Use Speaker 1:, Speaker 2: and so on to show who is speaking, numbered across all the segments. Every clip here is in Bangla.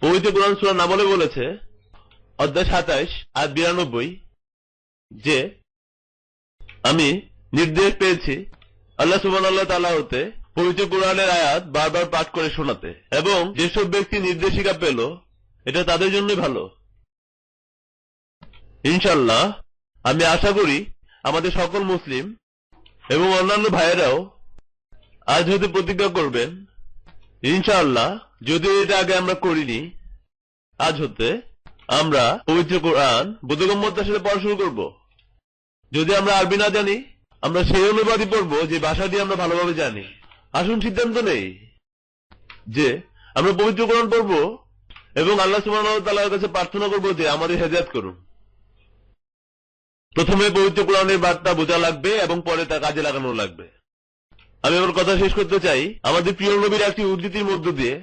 Speaker 1: পবিত্র কোরআন সূরা নামলে বলেছে অধ্যায় 27 আয়াত 92 যে আমি নির্দেশ পেয়েছি আল্লাহ সুবহানাহু ওয়া তাআলা হতে পবিত্র কোরআনের আয়াত বারবার পাঠ করে শোনাতে, এবং যেসব ব্যক্তি নির্দেশিকা পেল এটা তাদের জন্যই ভালো। ইনশাআল্লাহ আমি আশা করি আমাদের সকল মুসলিম এবং অন্যান্য ভাইয়েরাও আজ হতে প্রতিজ্ঞা করবেন ইনশাআল্লাহ, যদিও এটা আগে আমরা করিনি, আজ হতে আমরা পবিত্র কোরআন বোধগম্যতার সাথে পড়া শুরু করব। যদি আমরা আরবি না জানি আমরা সেই অনুবাদই পড়ব যে ভাষাটি আমরা ভালোভাবে জানি। আসুন সিদ্ধান্ত নেই যে আমরা পবিত্র কোরআন পড়ব এবং আল্লাহ সুবহানাহু ওয়া তাআলার কাছে প্রার্থনা করব যে আমাদের হেদায়েত করুন। প্রথমে পবিত্র কোরআনের বার্তা বোঝা লাগবে এবং পরে তা কাজে লাগানো লাগবে। আমি আমার কথা শেষ করতে চাই আমাদের প্রিয় নবীর একটি উদ্ধৃতির মধ্য দিয়ে,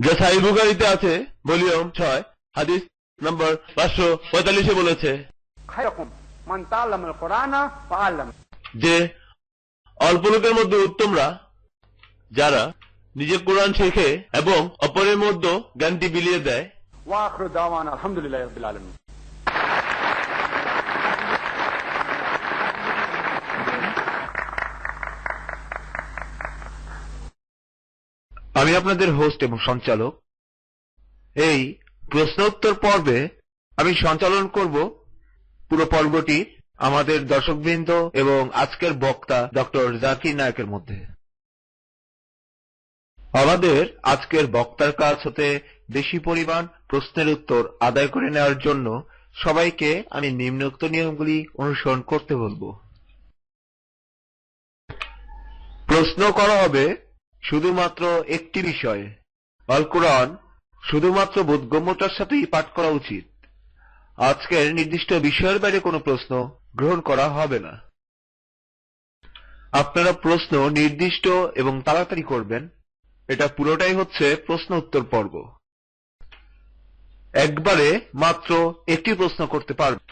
Speaker 1: যা সহিহ বুখারীতে আছে, ভলিউম 6 হাদিস নম্বর 545 বলেছে যে অল্প লোকের মধ্যে উত্তমরা যারা নিজে কোরআন শেখে এবং অপরের মধ্যে জ্ঞানটি বিলিয়ে দেয়।
Speaker 2: আলহামদুলিল্লাহি রাব্বিল আলামিন।
Speaker 3: আমি আপনাদের হোস্ট এবং সঞ্চালক। এই প্রশ্ন উত্তর পর্বে আমি সঞ্চালন করব পুরো পর্বটি আমাদের দর্শকবৃন্দ এবং আজকের বক্তা ডক্টর জাকির নায়েকের মধ্যে। আমাদের আজকের বক্তার কাছ হতে বেশি পরিমাণ প্রশ্নের উত্তর আদায় করে নেওয়ার জন্য সবাইকে আমি নিম্নোক্ত নিয়মগুলি অনুসরণ করতে বলবো। প্রশ্ন করা হবে শুধুমাত্র একটি বিষয়ে। আল কোরআন শুধুমাত্র বোধগম্যতার সাথেই পাঠ করা উচিত। আজকের নির্দিষ্ট বিষয়ের বাইরে কোনো প্রশ্ন গ্রহণ করা হবে না। আপনারা প্রশ্ন নির্দিষ্ট এবং তাড়াতাড়ি করবেন। এটা পুরোটাই হচ্ছে প্রশ্ন উত্তর পর্ব। একবারে মাত্র একটি প্রশ্ন করতে পারবেন।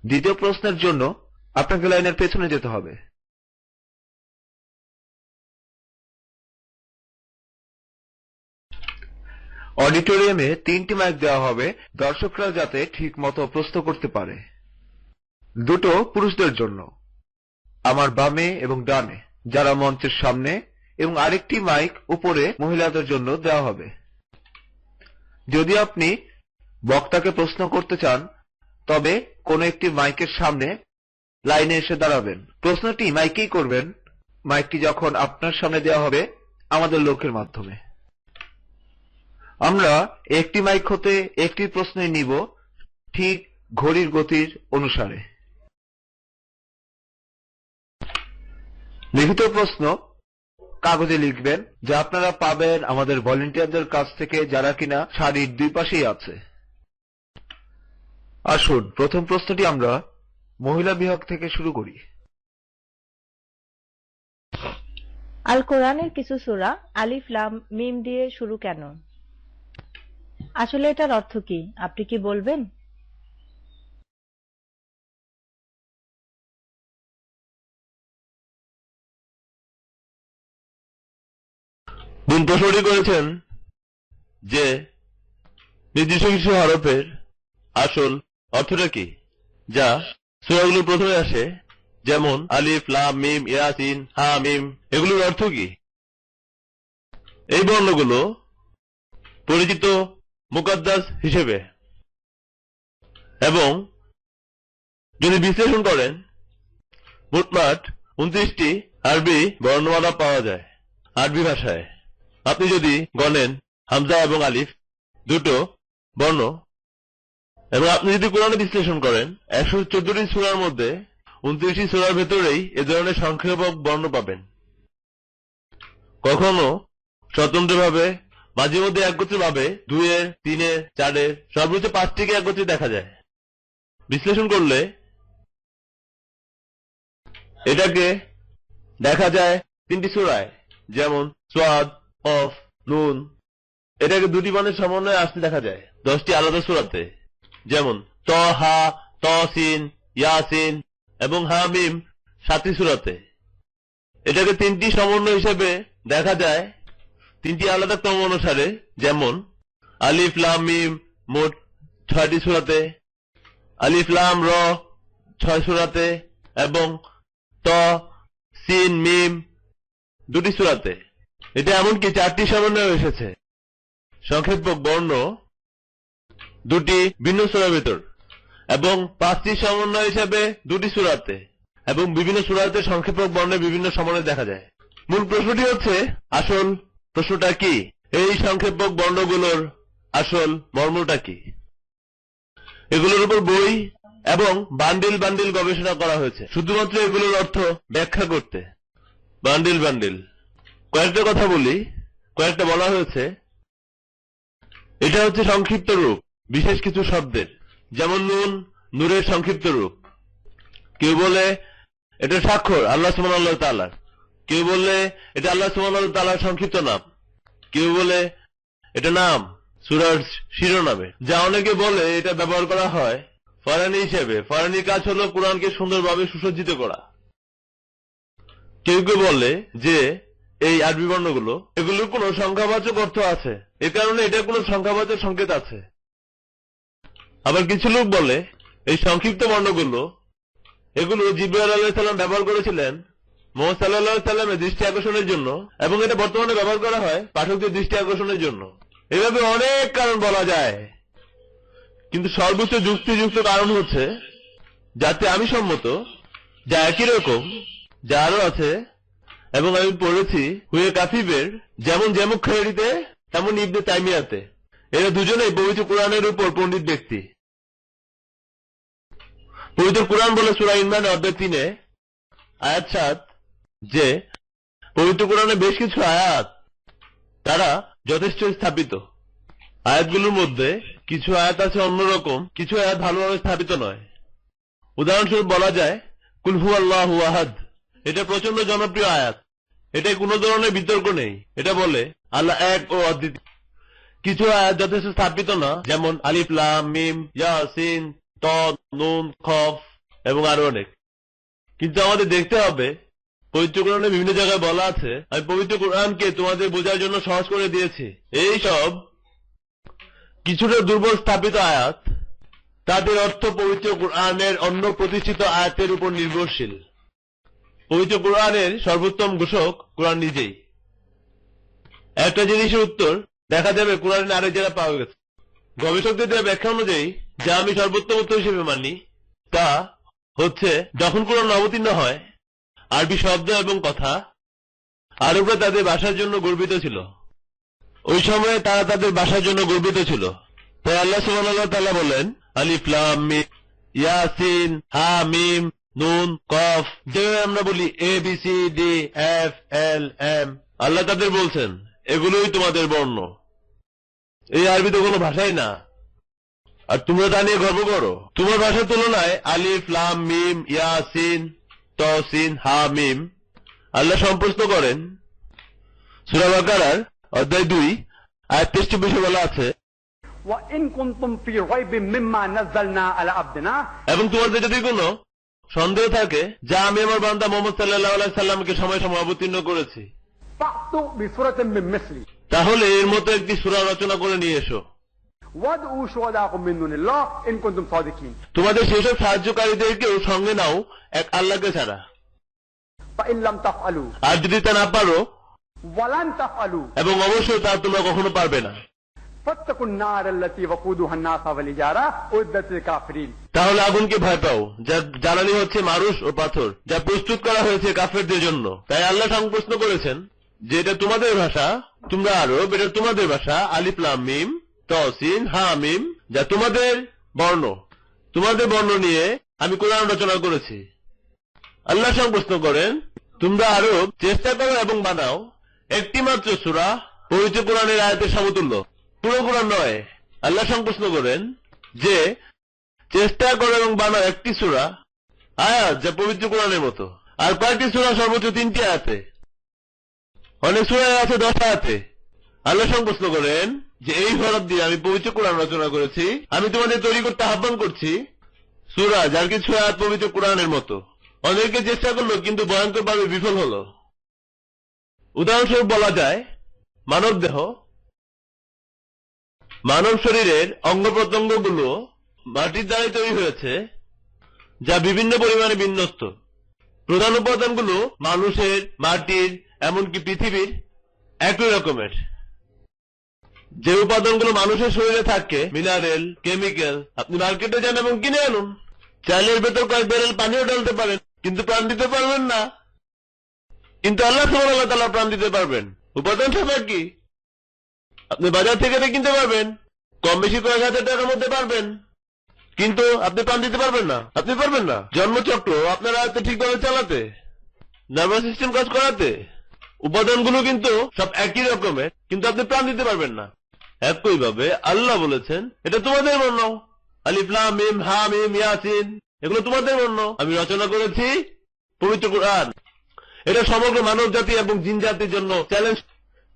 Speaker 3: দ্বিতীয় প্রশ্নের জন্য আপনাকে লাইনের পেছনে যেতে হবে। অডিটোরিয়ামে 3টি মাইক দেওয়া হবে দর্শকরা যাতে ঠিক মতো প্রশ্ন করতে পারে। দুটো পুরুষদের জন্য, আমার বামে এবং ডানে যারা মঞ্চের সামনে, এবং আরেকটি মাইক উপরে মহিলাদের জন্য দেওয়া হবে। যদি আপনি বক্তাকে প্রশ্ন করতে চান তবে কোনো একটি মাইকের সামনে লাইনে এসে দাঁড়াবেন। প্রশ্নটি মাইকেই করবেন। মাইকটি যখন আপনার সামনে দেওয়া হবে আমাদের লোকের মাধ্যমে। আমরা একটি মাইক হতে একটি প্রশ্নই নিব, ঠিক ঘড়ির গতির অনুসারে। লিখিত প্রশ্ন কাগজে লিখবেন, যা আপনারা পাবেন আমাদের ভলেন্টিয়ারদের কাছ থেকে, যারা কিনা সারির দুই পাশেই আছে। আসুন প্রথম প্রশ্নটি আমরা মহিলা বিভাগ থেকে শুরু করি।
Speaker 4: আল কোরআনের কিছু সূরা আলিফ লাম মিম দিয়ে শুরু কেন? আসলে এটার অর্থ কি আপনি কি বলবেন?
Speaker 1: দিন প্রশ্নটি করেছেন যে নির্দিষ্ট কিছু হরফের আসল অর্থটা কি, যা সূরাগুলো প্রথমে আসে, যেমন আলিফ লাম মিম ইয়াসিন হা মিম। এগুলোর অর্থ কি? এই বর্ণগুলো পরিচিত মুকাদ্দাস হিসেবে, এবং যদি বিশ্লেষণ করেন মোটমাট 29টি আরবি বর্ণমালা পাওয়া যায় আরবি ভাষায়। আপনি যদি গণেন হামজা এবং আলিফ দুটো বর্ণ, এবং আপনি যদি কোরআনে বিশ্লেষণ করেন 114টি সূরার মধ্যে 29টি সূরার ভেতরেই এ ধরনের সংখ্যাপক বর্ণ পাবেন। কখনো স্বতন্ত্রভাবে, মাঝে মধ্যে একত্রিতভাবে 2-এর, 3-এর, 4-এর, সর্বোচ্চ 5টিকে একত্রে দেখা যায়। বিশ্লেষণ করলে এটাকে দেখা যায় 3টি সূরায়, যেমন সাদ, কফ, নুন। এটাকে দুটি বানের সমন্বয়ে আসতে দেখা যায় 10টি আলাদা সূরাতে, যেমন তহা, তসিন, ইয়াসিন এবং হামিম 7টি সূরাতে। এটাকে 3টি সমন্বয় হিসেবে দেখা যায় তিনটি আলাদা ক্রম অনুসারে, যেমন আলিফ লাম মিম মোট 6টি সূরাতে, আলিফ লাম র 6 সূরাতে এবং ত সিন মিম 2টি সূরাতে। এটা এমনকি 4টি সমন্বয় এসেছে। সংক্ষেপক বর্ণ 2টি ভিন্ন সূরার ভিতর এবং 5টি সমন্বয় হিসাবে 2টি সূরাতে, এবং বিভিন্ন সূরাতে সংক্ষেপক বর্ণের বিভিন্ন সমন্বয় দেখা যায়। মূল প্রশ্নটি হচ্ছে, আসল প্রশ্নটা কি? এই সংক্ষেপক বর্ণগুলোর আসল মর্মটা কি? এগুলোর উপর বই এবং বান্ডিল বান্ডিল গবেষণা করা হয়েছে শুধুমাত্র এগুলোর অর্থ ব্যাখ্যা করতে। বান্ডিল বান্ডিল কয়েকটা কথা বলি, কয়েকটা বলা হয়েছে। এটা হচ্ছে সংক্ষিপ্ত রূপ বিশেষ কিছু শব্দের, যেমন নুন নূরের সংক্ষিপ্ত রূপ। কেউ বলে এটা স্বাক্ষর আল্লাহ সুবহানাহু ওয়া তাআলার, কেউ বলে এটা আল্লাহ সুবহানাহু ওয়া তাআলার সংক্ষিপ্ত নাম, কেউ বলে এটা নাম সূরার শিরোনামে। যা অনেকে বলে এটা ব্যবহার করা হয় ফরানি হিসেবে। ফরানির কাজ হলো কোরআনকে সুন্দরভাবে সুসজ্জিত করা। কেউ কেউ বলে যে এই আরবি বর্ণগুলো, এগুলোর কোনো সংখ্যাবাচক অর্থ আছে, এ কারণে এটা কোনো সংখ্যাবাচক সংকেত আছে। আবার কিছু লোক বলে এই সংক্ষিপ্ত বর্ণগুলো, এগুলো জিবরাইল আলাইহিস সালাম ব্যবহার করেছিলেন মুহাম্মদ সাল্লাল্লাহু আলাইহি ওয়াসাল্লামের দৃষ্টি আকর্ষণের জন্য, এবং এটা বর্তমানে ব্যবহার করা হয় পাঠকদের দৃষ্টি আকর্ষণের জন্য। এভাবে অনেক কারণ বলা যায়, কিন্তু সর্বোচ্চ যুক্তিযুক্ত কারণ হচ্ছে যাতে আমি সম্মত, যা একই রকম, যা আরো আছে, এবং আমি পড়েছি হুয়ে কাফিবের, যেমন জেমুক খায়রিতে তেমন ইবনে তাইমিয়াতে। এরা দুজনেই পবিত্র কোরআনের উপর পণ্ডিত ব্যক্তি। পবিত্র কোরআন বলে সূরা ইমরানের অধ্যায় 3 আয়াত 7 যে পবিত্র কোরআনে বেশ কিছু আয়াত তারা যথেষ্ট স্থাপিত। আয়াতগুলোর মধ্যে কিছু আয়াত আছে অন্যরকম, কিছু আয়াত ভালোভাবে স্থাপিত নয়। উদাহরণস্বরূপ বলা যায় কুল হুয়াল্লাহু আহাদ, এটা প্রচন্ড জনপ্রিয় আয়াত, এটাই কোনো ধরনের বিতর্ক নেই। এটা বলে আল্লাহ এক ও অদ্বিতীয়। কিছু আয়াত যথেষ্ট স্থাপিত না, যেমন আলিফ লাম মিম ইয়াসিন ত নুন খফ এবং আরো অনেক। কিন্তু আমাদের দেখতে হবে পবিত্র কোরআনে বিভিন্ন জায়গায় বলা আছে আমি পবিত্র কোরআনকে তোমাদের বোঝার জন্য সহজ করে দিয়েছি। এই সব কিছুটা দুর্বল স্থাপিত আয়াত, তাদের অর্থ পবিত্র কোরআনের অন্য প্রতিষ্ঠিত আয়াতের উপর নির্ভরশীল। পবিত্র কোরআনের সর্বোত্তম ঘোষক কোরআন নিজেই। একটা জিনিসের উত্তর দেখা যাবে কোরআনের আরেক জায়গায় পাওয়া গেছে। গবেষকদের দেওয়া ব্যাখ্যা অনুযায়ী যা আমি সর্বোত্তম উত্তর হিসেবে মানি, তা হচ্ছে যখন কোরআন অবতীর্ণ হয় আরবি শব্দ এবং কথা, আরবরা তাদের ভাষার জন্য গর্বিত ছিল। ওই সময়ে তারা তাদের ভাষার জন্য গর্বিত ছিল। তাই আল্লাহ সুবহানাহু ওয়া তাআলা বলেন আলিফ লাম মিম ইয়াসিন হা মিম নুন কফ, যেভাবে আমরা বলি A B C D F L M, আল্লাহ তাদের বলছেন এগুলোই তোমাদের বর্ণ। এই আরবি তো কোনো ভাষাই না, আর তোমরা তা নিয়ে গর্ব করো। তোমার ভাষার তুলনায় আলিফ লাম মিম ইয়াসিন ত সিন হা মিম। আল্লাহ সম্প্রশ্ন করেন সূরা বাকারার অধ্যায় 2 আয়াত 23 বলা আছে
Speaker 2: وإن كنتم في ريب مما نزلنا على عبدنا,
Speaker 1: এবং তোমাদের যদি কোনো সন্দেহ থাকে যা আমি আমার বান্দা মুহাম্মদ সাল্লাল্লাহু আলাইহি সাল্লামকে সময় সময় অবতীর্ণ করেছি,
Speaker 2: فأتوا بسورة من مثله
Speaker 1: তাহলে এর মতো একটি সূরা রচনা করে নিয়ে এসো।
Speaker 2: وادعوا شهداءكم من دون الله إن كنتم صادقين।
Speaker 1: তোমাদের সেসব সাহায্যকারীদেরকেও সঙ্গে নাও এক আল্লাহকে ছাড়া।
Speaker 2: فإن لم تفعلوا
Speaker 1: আর যদি তা না পারো,
Speaker 2: ولن تفعلوا
Speaker 1: এবং অবশ্যই তা তোমরা কখনো পারবে না,
Speaker 2: فاتقوا النار التي وقودها الناس والحجارة أعدت للكافرين।
Speaker 1: তাহলে আগুনকে ভয় পাও, যার জ্বালানি হচ্ছে মানুষ ও পাথর, যা প্রস্তুত করা হয়েছে কাফেরদের জন্য। তাই আল্লাহ সংপ্রশ্ন করেছেন যে এটা তোমাদের ভাষা, তোমরা আরব, এটা তোমাদের ভাষা আলিফ লাম মিম তসিন হা মিম, যা তোমাদের বর্ণ। তোমাদের বর্ণ নিয়ে আমি কোরআন রচনা করেছি। আল্লাহ সংপ্রশ্ন করেন তোমরা আরব, চেষ্টা করো এবং বানাও একটি মাত্র সূরা পবিত্র কোরআনের আয়াতের সমতুল্য, পুরো কোরআন নয়। আল্লাহ সংপ্রশ্ন করেন যে চেষ্টা করো এবং বানাও একটি সূরা আয়াত যা পবিত্র কোরআনের মতো। আর কয়েকটি সূরা সর্বোচ্চ 3টি আয়াতে, অনেক সূরা আছে 10 আয়াতে। আল্লাহ সংপ্রশ্ন করেন যে এই হরফ দিয়ে আমি পবিত্র কোরআন রচনা করেছি। আমি তোমাদের তৈরি করতে আহ্বান করছি সূরা যার কিছু আয়াত পবিত্র কোরআনের মতো। অনেকে চেষ্টা করলো কিন্তু ভয়ঙ্করভাবে বিফল হলো। উদাহরণস্বরূপ বলা যায় মানব দেহ, মানব শরীরের অঙ্গ প্রত্যঙ্গগুলো মাটির দ্বারাই তৈরি হয়েছে, যা বিভিন্ন পরিমাণে বিন্যস্ত। প্রধান উপাদানগুলো মানুষের, মাটির, এমনকি পৃথিবীর একই রকমের। যে উপাদানগুলো মানুষের শরীরে থাকে, মিনারেল, কেমিক্যাল, আপনি মার্কেটে যান এবং কিনে আনুন। চালের ভেতর কয়েক ব্যারেল পানিও ঢালতে পারেন, কিন্তু প্রাণ দিতে পারবেন না। কিন্তু আল্লাহ সুবহানাহু ওয়া তাআলা প্রাণ দিতে পারবেন। উপাদান সব কি? আপনি বাজার থেকে কিনতে পারবেন, কম বেশি কয়েক হাজার টাকার মধ্যে পারবেন, কিন্তু আপনি প্রাণ দিতে পারবেন না। আপনি পারবেন না জন্মচক্র আপনার আয়ত্তে ঠিকভাবে চালাতে, নার্ভাস সিস্টেম কাজ করাতে। উপাদানগুলো কিন্তু সব একই রকমের, কিন্তু আপনি প্রাণ দিতে পারবেন না। একইভাবে আল্লাহ বলেছেন, এটা তোমাদের বর্ণ, আলিফ লাম মিম হা মিম ইয়াসিন, এগুলো তোমাদের বর্ণ, আমি রচনা করেছি পবিত্র কুরআন। এটা সমগ্র মানব জাতি এবং জিন জাতির জন্য চ্যালেঞ্জ।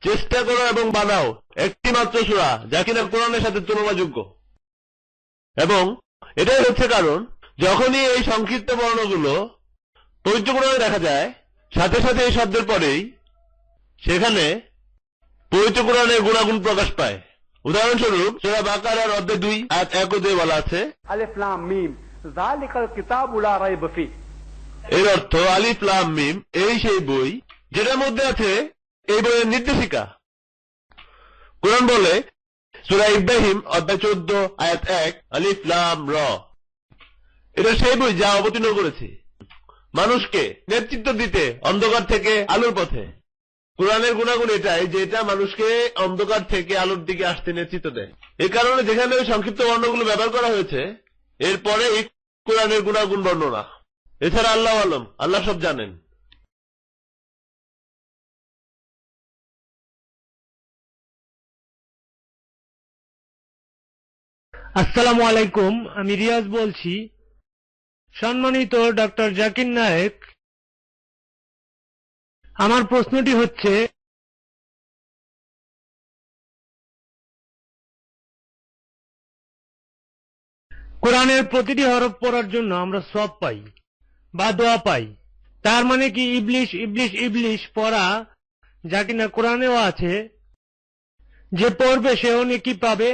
Speaker 1: চেষ্টা করো এবং বানাও একটি মাত্র সূরা যা কিনা কোরআনের সাথে তুলনাযোগ্য। এবং এটাই হচ্ছে কারণ, যখনই এই সংক্ষিপ্ত বর্ণগুলো পবিত্র কোরআনে দেখা যায়, সাথে সাথে এই শব্দের পরেই সেখানে পবিত্র কোরআনের গুণাগুণ প্রকাশ পায়। উদাহরণস্বরূপ সূরা বাকারার অধ্যায় 2 আয়াত 1 ও 2 বলা আছে,
Speaker 2: আলিফ লাম মিম যালিকাল কিতাবু লা রাইব ফি।
Speaker 1: এর অর্থ আলিফ লাম মিম, এই সেই বই যেটার মধ্যে আছে এই বইয়ের নির্দেশিকা। কোরআন বলে সূরা ইব্রাহিম অধ্যায় 14 আয়াত 1, আলিফ লাম র, এটা সেই বই যা অবতীর্ণ করেছি মানুষকে নেতৃত্ব দিতে অন্ধকার থেকে আলোর পথে। কোরআনের গুণাগুণ এটাই যে এটা মানুষকে অন্ধকার থেকে আলোর দিকে আসতে নেতৃত্ব দেয়। এই কারণে যেখানে ওই সংক্ষিপ্ত বর্ণগুলো ব্যবহার করা হয়েছে, এরপরে এই কোরআনের গুণাগুণ বর্ণনা। এছাড়া আল্লাহ আলম, আল্লাহ সব জানেন।
Speaker 5: আসসালামু আলাইকুম, আমি রিয়াজ বলছি। সম্মানিত ডক্টর জাকির নায়েক, আমার প্রশ্নটি হচ্ছে, কোরআনের প্রতিটি হরফ পড়ার জন্য আমরা সওয়াব পাই বা দোয়া পাই, তার মানে কি ইবলিশ ইবলিশ ইবলিশ পড়া যা কিনা কোরআনেও আছে, যে পড়বে সেও নেকি পাবে?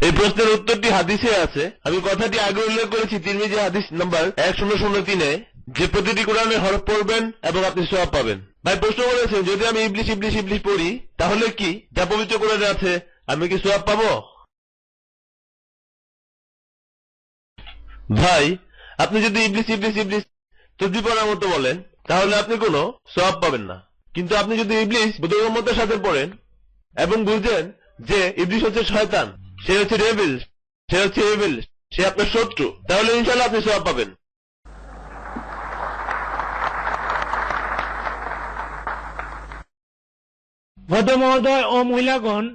Speaker 1: এই প্রশ্নের উত্তরটি হাদিসে আছে। আমি কথাটি আগে উল্লেখ করেছি তিরমিজি হাদিস নাম্বার 1003-এ, যে প্রতিটি কোরআনের হরফ পড়বেন এবং আপনি সওয়াব পাবেন। ভাই প্রশ্ন করেছেন, যদি আমি ইবলিশ ইবলিশ ইবলিশ পড়ি তাহলে কি যা পবিত্র কোরআনে আছে আমি কি সওয়াব পাবো? ভাই আপনি যদি ইবলিশ ইবলিশ ইবলিশ তসবিহ পড়ার মতো বলেন তাহলে আপনি কোনো সওয়াব পাবেন না। কিন্তু আপনি যদি ইবলিশ বোধগম্যতার সাথে পড়েন এবং বুঝেন যে ইবলিশ হচ্ছে শয়তান, সে হচ্ছে ডেভিল, সে হচ্ছে এভিল, সে আপনার শত্রু, তাহলে ইনশাআল্লাহ আপনি সওয়াব পাবেন।
Speaker 5: ভদ্র মহোদয় ও মহিলাগণ,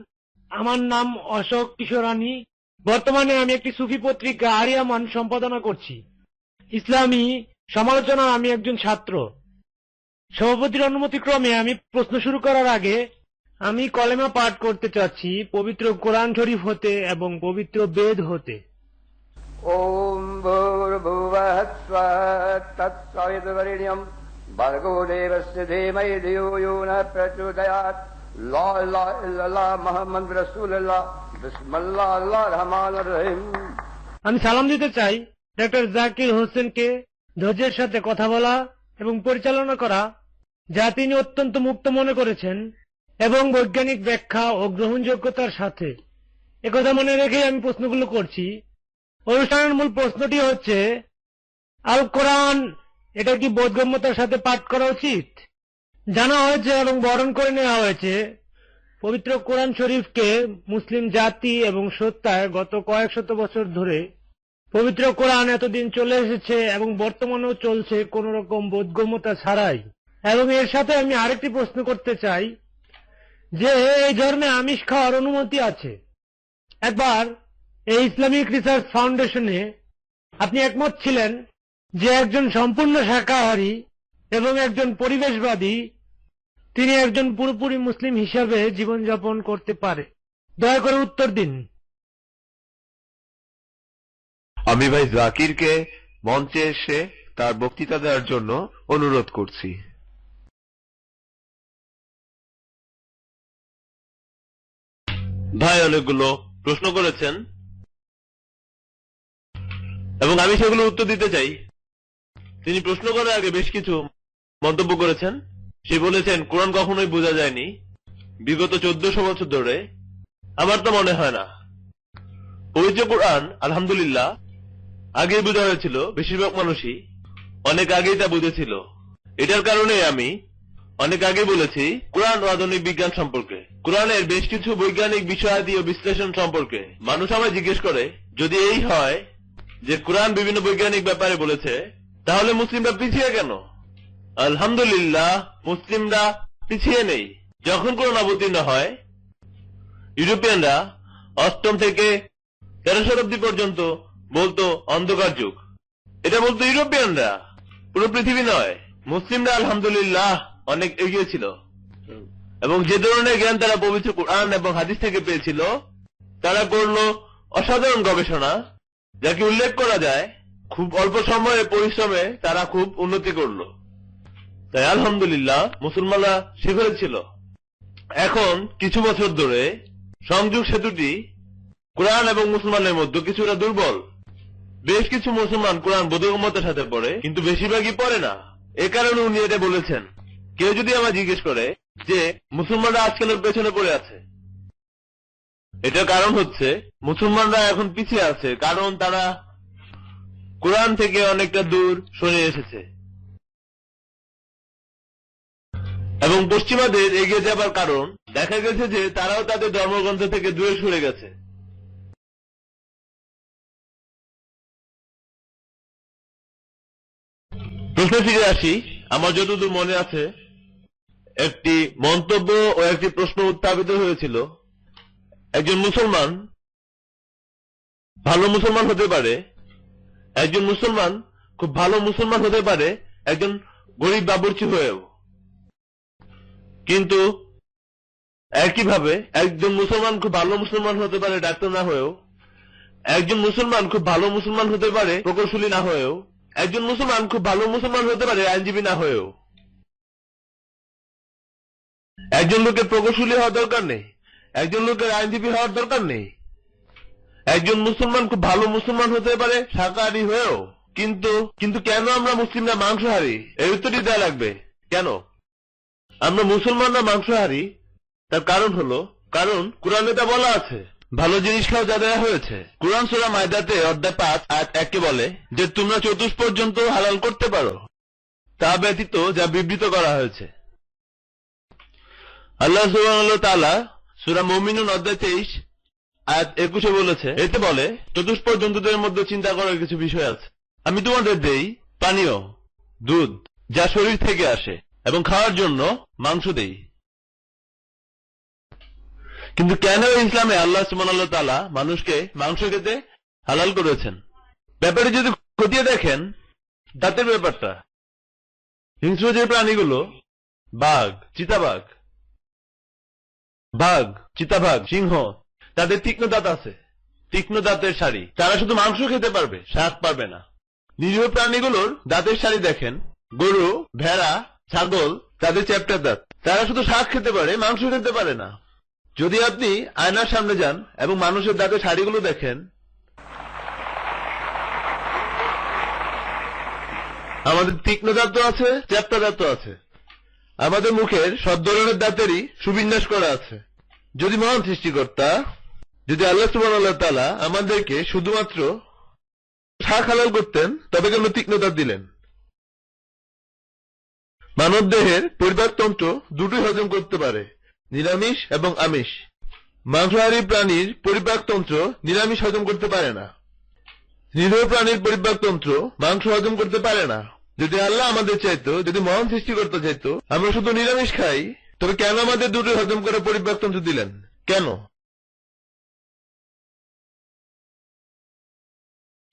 Speaker 5: আমার নাম অশোক কিশোরানী। বর্তমানে আমি একটি সুফি পত্রিকা আরিয়ামান সম্পাদনা করছি। ইসলামী সমালোচনার আমি একজন ছাত্র। সভাপতির অনুমতিক্রমে আমি প্রশ্ন শুরু করার আগে আমি কলেমা পাঠ করতে চাচ্ছি পবিত্র কোরআন শরীফ হতে এবং পবিত্র বেদ হতে।
Speaker 2: ওম ভূর্ভুবঃ স্বঃ তৎসবিতুর্বরেণ্যং ভর্গো দেবস্য ধীমহি ধিয়ো यो न प्रचोदयात्। লা ইলাহা ইল্লাল্লাহ মুহাম্মাদুর রাসূলুল্লাহ। বিসমিল্লাহির রহমানির রহিম।
Speaker 5: আমি সালাম দিতে চাই ডক্টর জাকির হোসেনকে ধৈর্যের সাথে কথা বলা এবং পরিচালনা করা যা তিনি অত্যন্ত মুক্ত মনে করেছেন এবং বৈজ্ঞানিক ব্যাখ্যা ও গ্রহণযোগ্যতার সাথে। একথা মনে রেখে আমি প্রশ্নগুলো করছি। অনুষ্ঠানের মূল প্রশ্নটি হচ্ছে, আল কোরআন এটা কি বোধগম্যতার সাথে পাঠ করা উচিত? জানা হয়েছে এবং বরণ করে নেওয়া হয়েছে পবিত্র কোরআন শরীফকে মুসলিম জাতি এবং সত্তায় গত কয়েক শত বছর ধরে পবিত্র কোরআন এতদিন চলে এসেছে এবং বর্তমানেও চলছে কোন রকম বোধগম্যতা ছাড়াই। এবং এর সাথে আমি আরেকটি প্রশ্ন করতে চাই যে এই ধরনের আমিষ খাওয়ার অনুমতি আছে। একবার এই ইসলামিক রিসার্চ ফাউন্ডেশনে আপনি একমত ছিলেন যে একজন সম্পূর্ণ শাকাহারী এবং একজন পরিবেশবাদী তিনি একজন পুরোপুরি মুসলিম হিসাবে জীবনযাপন করতে পারে। দয়া করে উত্তর দিন।
Speaker 3: আমি ভাই জাকিরকে মঞ্চে এসে তার বক্তৃতা দেওয়ার জন্য অনুরোধ করছি।
Speaker 1: ভাই অনেকগুলো প্রশ্ন করেছেন এবং আমি সেগুলো উত্তর দিতে চাই। তিনি প্রশ্ন করার আগে বেশ কিছু মন্তব্য করেছেন। সে বলেছেন কোরআন কখনোই বোঝা যায়নি বিগত 1400 বছর ধরে। আমার তো মনে হয় না। পবিত্র কোরআন আলহামদুলিল্লাহ আগেই বোঝা হয়েছিল, বেশিরভাগ মানুষই অনেক আগেই তা বুঝেছিল। এটার কারণে আমি অনেক আগে বলেছি কোরআন ও আধুনিক বিজ্ঞান সম্পর্কে, কোরআনের বেশ কিছু বৈজ্ঞানিক বিষয়াদি ও বিশ্লেষণ সম্পর্কে। মানুষ আমায় জিজ্ঞেস করে যদি এই হয় যে কোরআন বিভিন্ন বৈজ্ঞানিক ব্যাপারে বলেছে, তাহলে মুসলিমরা পিছিয়ে কেন? আলহামদুলিল্লাহ মুসলিমরা পিছিয়ে নেই। যখন কোরআন অবতীর্ণ হয়, ইউরোপিয়ানরা 8ম থেকে 13 শতাব্দী পর্যন্ত বলতো অন্ধকার যুগ। এটা বলতো ইউরোপিয়ানরা, পুরো পৃথিবী নয়। মুসলিমরা আলহামদুলিল্লাহ অনেক এগিয়ে ছিল এবং যে ধরনের জ্ঞান তারা পবিত্র কোরআন এবং হাদিস থেকে পেয়েছিল, তারা করলো অসাধারণ গবেষণা, যাকে উল্লেখ করা যায় খুব অল্প সময়ে পরিশ্রমে তারা খুব উন্নতি করলো। তাই আলহামদুলিল্লাহ মুসলমানরা শিখরে ছিল। এখন কিছু বছর ধরে সংযোগ সেতুটি কোরআন এবং মুসলমানের মধ্যে কিছুটা দুর্বল। বেশ কিছু মুসলমান কোরআন বোধগম্যতার সাথে পড়ে, কিন্তু বেশিরভাগই পড়ে না। এ কারণে উনি এটা বলেছেন। কেউ যদি আমায় জিজ্ঞেস করে যে মুসলমানরা আজকালের পেছনে পড়ে আছে, এটার কারণ হচ্ছে মুসলমানরা এখন পিছিয়ে আছে, কারণ তারা কোরআন থেকে অনেকটা দূর সরে এসেছে এবং পশ্চিমাদের এগিয়ে যাবার কারণ দেখা গেছে যে তারাও তাদের ধর্মগ্রন্থ থেকে দূরে সরে গেছে। প্রশ্ন ফিরে আসি। আমার যতদূর মনে আছে, একটি মন্তব্য ও একটি প্রশ্ন উত্থাপিত হয়েছিল। একজন মুসলমান ভালো মুসলমান হতে পারে, একজন মুসলমান খুব ভালো মুসলমান হতে পারে একজন গরিব বাবুর্চি হয়েও। কিন্তু একইভাবে একজন মুসলমান খুব ভালো মুসলমান হতে পারে ডাক্তার না হয়েও, একজন মুসলমান খুব ভালো মুসলমান হতে পারে প্রকৌশলী না হয়েও, একজন মুসলমান খুব ভালো মুসলমান হতে পারে আইনজীবী না হয়েও। একজন লোকের প্রকৌশলী হওয়ার দরকার নেই, একজন লোকের আইনজীবী হওয়ার দরকার নেই। একজন মুসলমান খুব ভালো মুসলমান হতে পারে শাকাহারী হয়েও। কিন্তু কেন আমরা মুসলিমরা মাংসাহারী? এই উত্তরটি দেওয়া লাগবে। কেন আমরা মুসলমানরা মাংসাহারী? তার কারণ হলো, কারণ কোরআনে তা বলা আছে, ভালো জিনিস খাও যা দেয়া হয়েছে। কোরআন সূরা মায়দাতে অধ্যায় 5 আয়াত 1 বলে যে তোমরা চতুষ পর্যন্ত হালাল করতে পারো, তা ব্যতীত যা বিবৃত করা হয়েছে। আল্লাহ সুবহানাহু ওয়া তাআলা সূরা মুমিনুন অধ্যায় 23 আয়াত 21 বলেছে, এতে বলে চতুষ পর্যন্তদের মধ্যে চিন্তা করার কিছু বিষয় আছে। আমি তোমাদের দেই পানীয়, দুধ যা শরীর থেকে আসে, এবং খাওয়ার জন্য মাংস দেই। কিন্তু কেন ইসলামে আল্লাহ সুবহানাহু ওয়া তাআলা মানুষকে মাংস খেতে হালাল করেছেন? ব্যাপারে যদি খতিয়ে দেখেন, দাঁতের ব্যাপারটা, হিংস্র যে প্রাণীগুলো, বাঘ, চিতাবাঘ, সিংহ, তাদের তীক্ষ্ণ দাঁত আছে, তীক্ষ্ণ দাঁতের সারি। তারা শুধু মাংস খেতে পারবে, শাক পারবে না। নিরীহ প্রাণীগুলোর দাঁতের সারি দেখেন, গরু, ভেড়া, ছাগল, তাদের চ্যাপ্টা দাঁত। তারা শুধু শাক খেতে পারে, মাংস খেতে পারে না। যদি আপনি আয়নার সামনে যান এবং মানুষের দাঁতের সারিগুলো দেখেন, আমাদের তীক্ষ্ণ দাঁত আছে, চ্যাপ্টা দাঁত আছে। আমাদের মুখের সব ধরনের দাঁতেরই সুবিন্যাস করা আছে। যদি মহান সৃষ্টিকর্তা, যদি আল্লাহ সুবহানাহু ওয়া তাআলা আমাদেরকে শুধুমাত্র শাক হালাল করতেন, তবে কেন তীক্ষ্ণ দাঁত দিলেন? মানব দেহের পরিপাকতন্ত্র দুটোই হজম করতে পারে, নিরামিষ এবং আমিষ। মাংসাহারী প্রাণীর পরিপাকতন্ত্র নিরামিষ হজম করতে পারে না। নিরীহ প্রাণীর পরিপাকতন্ত্র মাংস হজম করতে পারে না। যদি আল্লাহ আমাদের চাইতো, যদি মহান সৃষ্টিকর্তা চাইতো আমরা শুধু নিরামিষ খাই, তবে কেন আমাদের দুটোই হজম করে পরিপাকতন্ত্র দিলেন? কেন?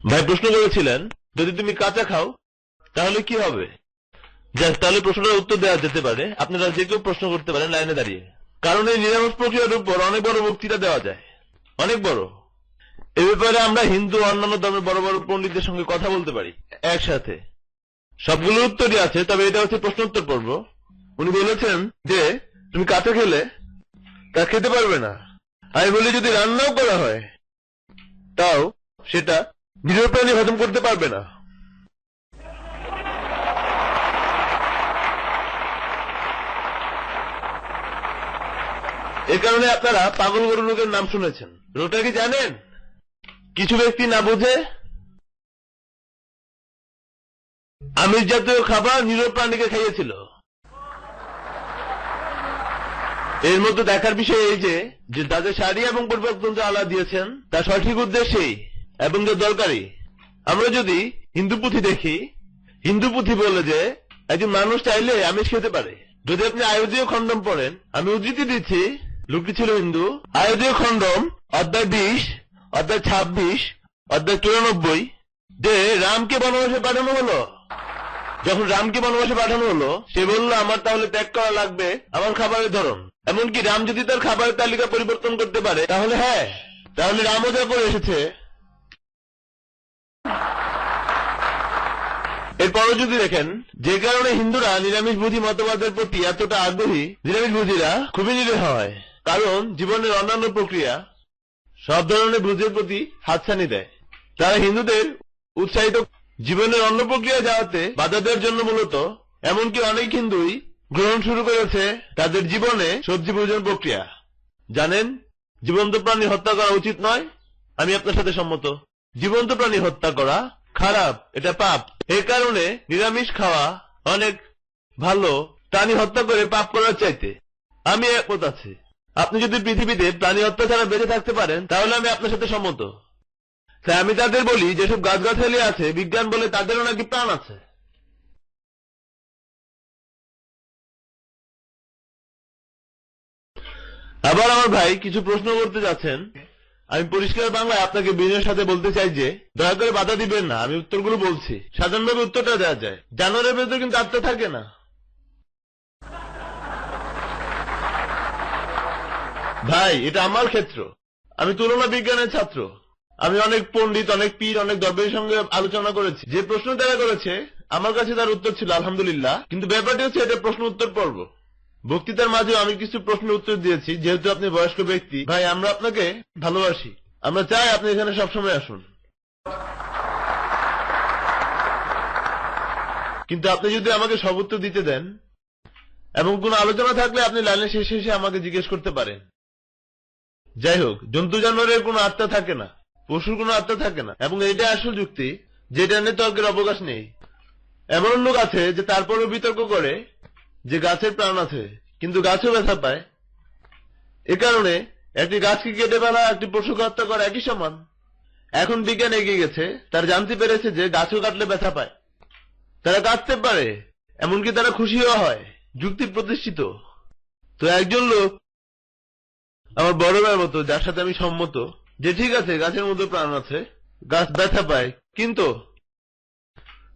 Speaker 1: ভাই প্রশ্ন করেছিলেন যদি তুমি কাঁচা খাও তাহলে কি হবে? তাহলে প্রশ্নটার উত্তর দেওয়া যেতে পারে। আপনারা যে কেউ প্রশ্ন করতে পারেন লাইনে দাঁড়িয়ে, কারণ এই নিরামিষ প্রক্রিয়ার উপর অনেক বড় বক্তৃতা দেওয়া যায়, অনেক বড়। এ ব্যাপারে আমরা হিন্দু অন্যান্য ধর্মের বড় বড় পণ্ডিতদের সঙ্গে কথা বলতে পারি একসাথে। সবগুলোর উত্তরই আছে, তবে এটা হচ্ছে প্রশ্নোত্তর পর্ব। উনি বলেছেন যে তুমি কাঁচা খেলে তা খেতে পারবে না। আমি বলি যদি রান্নাও করা হয় তাও সেটা নিরীহ প্রাণী হজম করতে পারবে না। এ কারণে আপনারা পাগল গরু রোগের নাম শুনেছেন। রোগটা কি জানেন? কিছু ব্যক্তি না বুঝে আমিষ জাতীয় খাবার নিরীহ প্রাণীকে খাইয়েছিল। এর মধ্যে দেখার বিষয় এই যে তাদের শারীরিক এবং পরিপাকতন্ত্র আল্লাহ দিয়েছেন তা সঠিক উদ্দেশ্যেই এবং যা দরকারি। আমরা যদি হিন্দু পুঁথি দেখি, হিন্দু পুঁথি বলে যে একজন মানুষ চাইলে আমিষ খেতে পারে। যদি আপনি আয়োদীয় খণ্ডম পড়েন, আমি উদ্ধৃতি দিচ্ছি, লোকটি ছিল হিন্দু। আয়োদীয় খণ্ডম অধ্যায় 20, অধ্যায় 26, অধ্যায় 94, যে রামকে বনবাসে পাঠানো হলো। যখন রামকে বনবাসে পাঠানো হলো, সে বলল আমার তাহলে ত্যাগ করা লাগবে আমার খাবারের ধরন। এমনকি রাম যদি তার খাবারের তালিকা পরিবর্তন করতে পারে তাহলে হ্যাঁ, তাহলে রামও যা করে এসেছে। এরপরও যদি দেখেন যে কারণে হিন্দুরা নিরামিষভোজী মতবাদের প্রতি এতটা আগ্রহী, নিরামিষভোজীরা খুবই নিরীহ হয়, কারণ জীবনের অন্যান্য প্রক্রিয়া সব ধরনের ভোজের প্রতি হাতছানি দেয়। তারা হিন্দুদের উৎসাহিত জীবনের অন্য প্রক্রিয়া যাওয়াতে বাধা দেওয়ার জন্য মূলত, এমনকি অনেক হিন্দুই গ্রহণ শুরু করেছে তাদের জীবনে সবজি ভোজন প্রক্রিয়া। জানেন, জীবন্ত প্রাণী হত্যা করা উচিত নয়, আমি আপনার সাথে সম্মত। জীবন্ত প্রাণী হত্যা করা খারাপ, এটা পাপ। এই কারণে নিরামিষ খাওয়া অনেক ভালো প্রাণী হত্যা করে পাপ করার চাইতে। আমি একমত আছি। আপনি যদি পৃথিবীতে প্রাণী হত্যা ছাড়া বেঁচে থাকতে পারেন তাহলে আমি আপনার সাথে সম্মত। তাই আমি তাদের বলি যেসব গাছগাছালি আছে বিজ্ঞান বলে তাদেরও নাকি প্রাণ আছে। আবার আমার ভাই কিছু প্রশ্ন করতে যাচ্ছেন, আমি পরিষ্কার বাংলায় আপনাকে বিনয়ের সাথে বলতে চাই যে দয়া করে বাধা দিবেন না। আমি উত্তরগুলো বলছি, সাধারণভাবে উত্তরটা দেওয়া যায়। জানোয়ারের ভেতরে কিন্তু আত্মা থাকে না। ভাই, এটা আমার ক্ষেত্র, আমি তুলনা বিজ্ঞানের ছাত্র। আমি অনেক পণ্ডিত, অনেক পীর, অনেক দরবেশের সঙ্গে আলোচনা করেছি। যে প্রশ্ন তারা করেছে আমার কাছে তার উত্তর ছিল আলহামদুলিল্লাহ। কিন্তু ব্যাপারটি হচ্ছে এটা প্রশ্ন উত্তর পর্ব। বক্তৃতার মাঝেও আমি কিছু প্রশ্নের উত্তর দিয়েছি। যেহেতু আপনি বয়স্ক ব্যক্তি, ভাই আমরা আপনাকে ভালোবাসি, আমরা চাই আপনি এখানে সবসময় আসুন। কিন্তু আপনি যদি আমাকে সব উত্তর দিতে দেন এবং কোনো আলোচনা থাকলে আপনি লাইনের শেষে এসে আমাকে জিজ্ঞেস করতে পারেন। যাই হোক, জন্তু জানোয়ারের কোনো আত্মা থাকে না, পশুর কোনো আত্মা থাকে না, এবং এটা আসল যুক্তি, যেটা নিয়ে তর্কের অবকাশ নেই। এমন লোক আছে যে তারপরেও বিতর্ক করে যে গাছের প্রাণ আছে, কিন্তু গাছও ব্যথা পায়। এ কারণে একটি গাছকে কেটে ফেলা, একটি পশুকে হত্যা করা একই সমান। এখন বিজ্ঞান এগিয়ে গেছে, তারা জানতে পেরেছে যে গাছও কাটলে ব্যথা পায়। তারা কাটতে পারে, এমনকি তারা খুশিও হয়, যুক্তি প্রতিষ্ঠিত। তো একজন লোক আমার বড় ভাইয়ের মতো, যার সাথে আমি সম্মত যে ঠিক আছে গাছের মধ্যে প্রাণ আছে, গাছ ব্যথা পায়, কিন্তু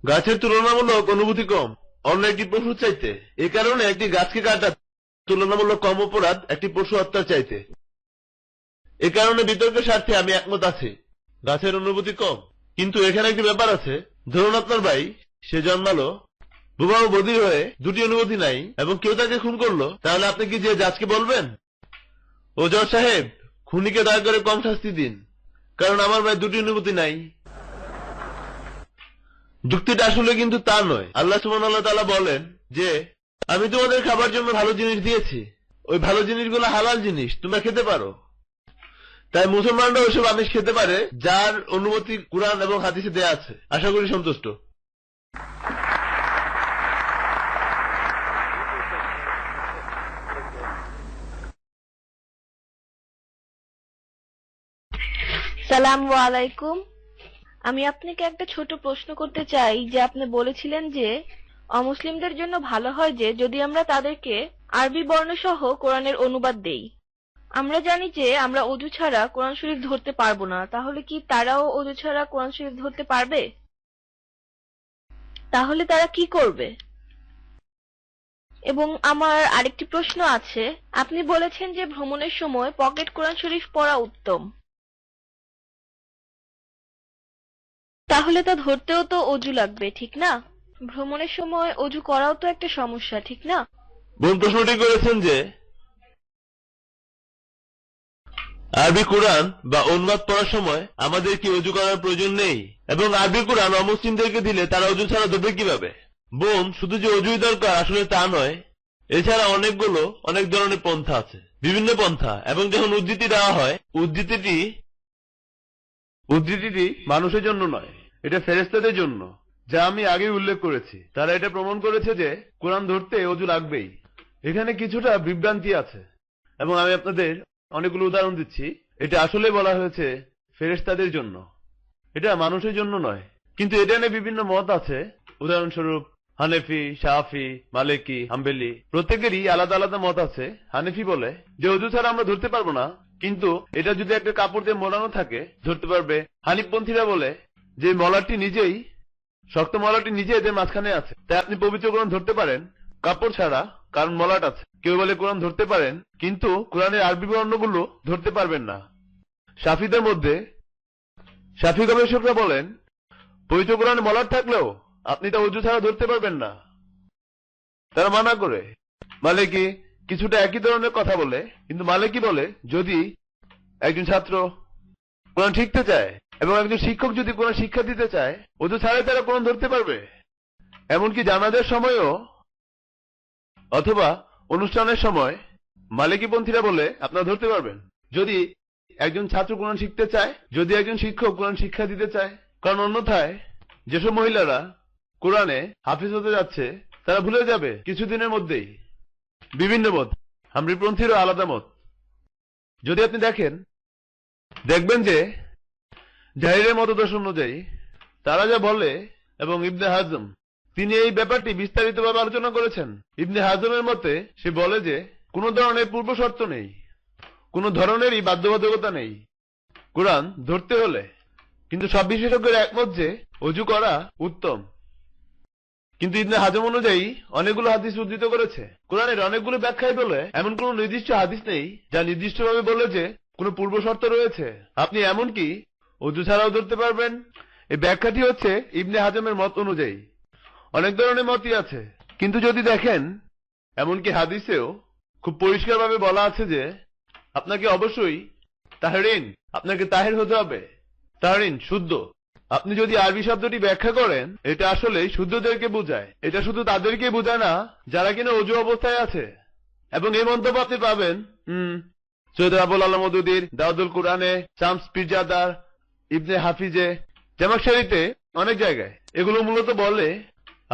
Speaker 1: গাছের তুলনামূলক অনুভূতি কম অন্য একটি পশুর চাইতে। এই কারণে একটি গাছকে কাটা তুলনামূলক কম অপরাধ একটি পশু হত্যার চাইতে। এ কারণে বিতর্কের স্বার্থে আমি একমত আছি, গাছের অনুভূতি কম। কিন্তু এখানে একটি ব্যাপার আছে। ধরুন আপনার ভাই, সে জন্মালো বুবা ও বধির হয়ে, দুটি অনুভূতি নাই, এবং কেউ তাকে খুন করলো, তাহলে আপনি কি যে জাজকে বলবেন, ও জজ সাহেব খুনিকে দয়া করে কম শাস্তি দিন, কারণ আমার ভাই দুটি অনুভূতি নাই? যুক্তিটা আসলে কিন্তু তা নয়। আল্লাহ সুবহানাহু ওয়া তাআলা বলেন যে আমি তোমাদের খাবার জন্য ভালো জিনিস দিয়েছি, ওই ভালো জিনিসগুলো হালাল জিনিস, তোমরা খেতে পারো। তাই মুসলমানরা ওইসব আমিষ খেতে পারে যার অনুমতি কুরআন এবং হাদিসে দেয়া আছে। আশা করি সন্তুষ্ট।
Speaker 4: সালামু আলাইকুম। আমি আপনাকে একটা ছোট প্রশ্ন করতে চাই যে আপনি বলেছিলেন যে অমুসলিমদের জন্য ভালো হয় যে যদি আমরা তাদেরকে আরবি বর্ণ সহ কোরআনের অনুবাদ দেই। আমরা জানি যে আমরা ওযু ছাড়া কোরআন শরীফ ধরতে পারবো না, তাহলে কি তারাও ওযু ছাড়া কোরআন শরীফ ধরতে পারবে? তাহলে তারা কি করবে? এবং আমার আরেকটি প্রশ্ন আছে, আপনি বলেছেন যে ভ্রমণের সময় পকেট কোরআন শরীফ পড়া উত্তম, তাহলে তা ধরতেও তো ওযু লাগবে, ঠিক না? ভ্রমণের সময় অজু করাও তো একটা সমস্যা, ঠিক না?
Speaker 1: বোন প্রশ্নটি করেছেন যে আরবি কোরআন বা অনুবাদ পড়ার সময় আমাদের কি অজু করার প্রয়োজন নেই, এবং আরবি কোরআন অমুসলিমদেরকে দিলে তারা অজু ছাড়া ধরবে কিভাবে? বোন, শুধু যে অজুই দরকার আসলে তা নয়, এছাড়া অনেক ধরনের পন্থা আছে, বিভিন্ন পন্থা। এবং যখন উদ্ধৃতি দেওয়া হয়, উদ্ধৃতিটি মানুষের জন্য নয়, এটা ফেরেশতাদের জন্য, যা আমি আগেই উল্লেখ করেছি। তারা এটা প্রমাণ করেছে যে কোরআন ধরতে অজু লাগবেই। এখানে কিছুটা বিভ্রান্তি আছে এবং আমি আপনাদের অনেকগুলো উদাহরণ দিচ্ছি। এটা আসলে বলা হয়েছে ফেরেশতাদের জন্য, এটা মানুষের জন্য নয়। কিন্তু এটা নিয়ে বিভিন্ন মত আছে। উদাহরণস্বরূপ হানেফি, শাফি, মালিকি, হাম্বেলি, প্রত্যেকেরই আলাদা আলাদা মত আছে। হানেফি বলে যে অজু ছাড়া আমরা ধরতে পারবো না, কিন্তু এটা যদি একটা কাপড় দিয়ে মোড়ানো থাকে ধরতে পারবে। হানিফপন্থীরা বলে যে শক্ত মলাটি নিজে এদের মাঝখানে আছে, তাই আপনি পবিত্র কোরআন ধরতে পারেন কাপড় ছাড়া, কারণ মলাট আছে। কেউ বলে কোরআন ধরতে পারেন, কিন্তু কোরআনের আরবি বর্ণগুলো ধরতে পারবেন না। শাফিদের মধ্যে শাফি গবেষকরা বলেন পবিত্র কোরআনে মলাট থাকলেও আপনি তা অজু ছাড়া ধরতে পারবেন না, তারা মানা করে। মালিকি কিছুটা একই ধরনের কথা বলে, কিন্তু মালিকি বলে যদি একজন ছাত্র কোরআন শিখতে চায় এবং একজন শিক্ষক যদি কোরআন শিক্ষা দিতে চায়, অজু ছাড়াই তারা কোরআন ধরতে পারবে। এমনকি জানাজার সময়ও অথবা অনুষ্ঠানের সময় মালিকিপন্থীরা বলে আপনারা ধরতে পারবেন, যদি একজন ছাত্র কোরআন শিখতে চায়, যদি একজন শিক্ষক কোরআন শিক্ষা দিতে চায়। কারণ অন্যথায় যেসব মহিলারা কোরআনে হাফিজ হতে যাচ্ছে তারা ভুলে যাবে কিছুদিনের মধ্যেই। বিভিন্ন মত, হাম্বলিপন্থীরও আলাদা মত। যদি আপনি দেখবেন যে জাহিরের মতদর্শ অনুযায়ী তারা যা বলে, এবং ইবনে হাজম তিনি এই ব্যাপারটি বিস্তারিতভাবে আলোচনা করেছেন। ইবনে হাজমের মতে সে বলে যে কোনো ধরনের পূর্ব শর্ত নেই, কোনো ধরনেরই বাধ্যবাধকতা নেই কোরআন ধরতে হলে। কিন্তু সব বিশেষজ্ঞের একমত যে অজু করা উত্তম। কিন্তু ইবনে হাজম অনুযায়ী অনেকগুলো হাদিস উদ্ধৃত করেছে। কোরআনের অনেকগুলো ব্যাখ্যায় বলে এমন কোন নির্দিষ্ট হাদিস নেই যা নির্দিষ্টভাবে বলে যে কোনো পূর্ব শর্ত রয়েছে, আপনি এমনকি অজু ছাড়াও ধরতে পারবেন। এই ব্যাখ্যাটি হচ্ছে ইবনে হাজমের মত অনুযায়ী। অনেক ধরনের মতই আছে, কিন্তু যদি দেখেন এমনকি হাদিসেও খুব পরিষ্কারভাবে বলা আছে যে আপনাকে অবশ্যই আপনাকে তাহের হতে হবে। তাহরিন শুদ্ধ। আপনি যদি আরবি শব্দটি ব্যাখ্যা করেন, এটা আসলে শুদ্ধদেরকে বোঝায়। এটা শুধু তাদেরকে বোঝায় না যারা কিনা অজু অবস্থায় আছে। এবং এই মন্তব্য আপনি পাবেন সৈয়দ আবুল আলা মওদুদীর দাউদুল কুরআনে, শামস পীরজাদার, ইবনে হাফিজে, জামাখশারিতে, অনেক জায়গায়। এগুলো মূলত বলে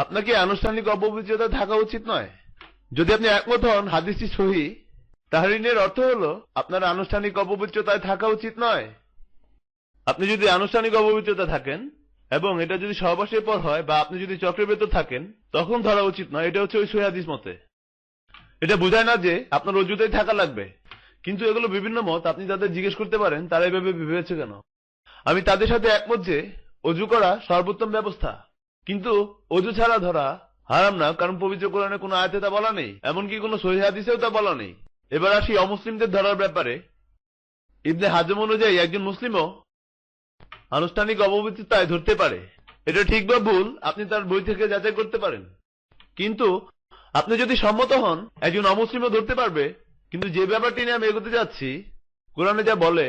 Speaker 1: আপনাকে আনুষ্ঠানিক অপবিত্রতা থাকা উচিত নয়। যদি আপনি একমত হন হাদিসটি সহিহ, তাহরিনের অর্থ হলো আপনার আনুষ্ঠানিক অপবিত্রতায় থাকা উচিত নয়। আপনি যদি আনুষ্ঠানিক অপবিত্রতা থাকেন এবং এটা যদি সহবাসের পর হয় বা আপনি যদি চক্রের ভেতর থাকেন, তখন ধরা উচিত নয়। এটা হচ্ছে ওই সহিহ হাদিস মতে। এটা বোঝায় না যে আপনার অজুতেই থাকা লাগবে। কিন্তু এগুলো বিভিন্ন মত, আপনি যাদের জিজ্ঞেস করতে পারেন তারা এভাবে ভেবেছে কেন। আমি তাদের সাথে একমত যে অজু করা সর্বোত্তম ব্যবস্থা, কিন্তু অজু ছাড়া ধরা হারাম না, কারণ পবিত্র কোরআনে কোনো আয়াতে তা বলা নেই, এমনকি কোনো সহিহ হাদিসেও তা বলা নেই। এবার আসি অমুসলিমদের ধরার ব্যাপারে। ইবনে হাজম অনুযায়ী একজন মুসলিমও আনুষ্ঠানিক অপবিত্রতায় ধরতে পারে। এটা ঠিক বা ভুল আপনি তার বই থেকে যাচাই করতে পারেন। কিন্তু আপনি যদি সম্মত হন একজন অমুসলিমও ধরতে পারবে, কিন্তু যে ব্যাপারটি নিয়ে আমি এগোতে যাচ্ছি কোরআনে যা বলে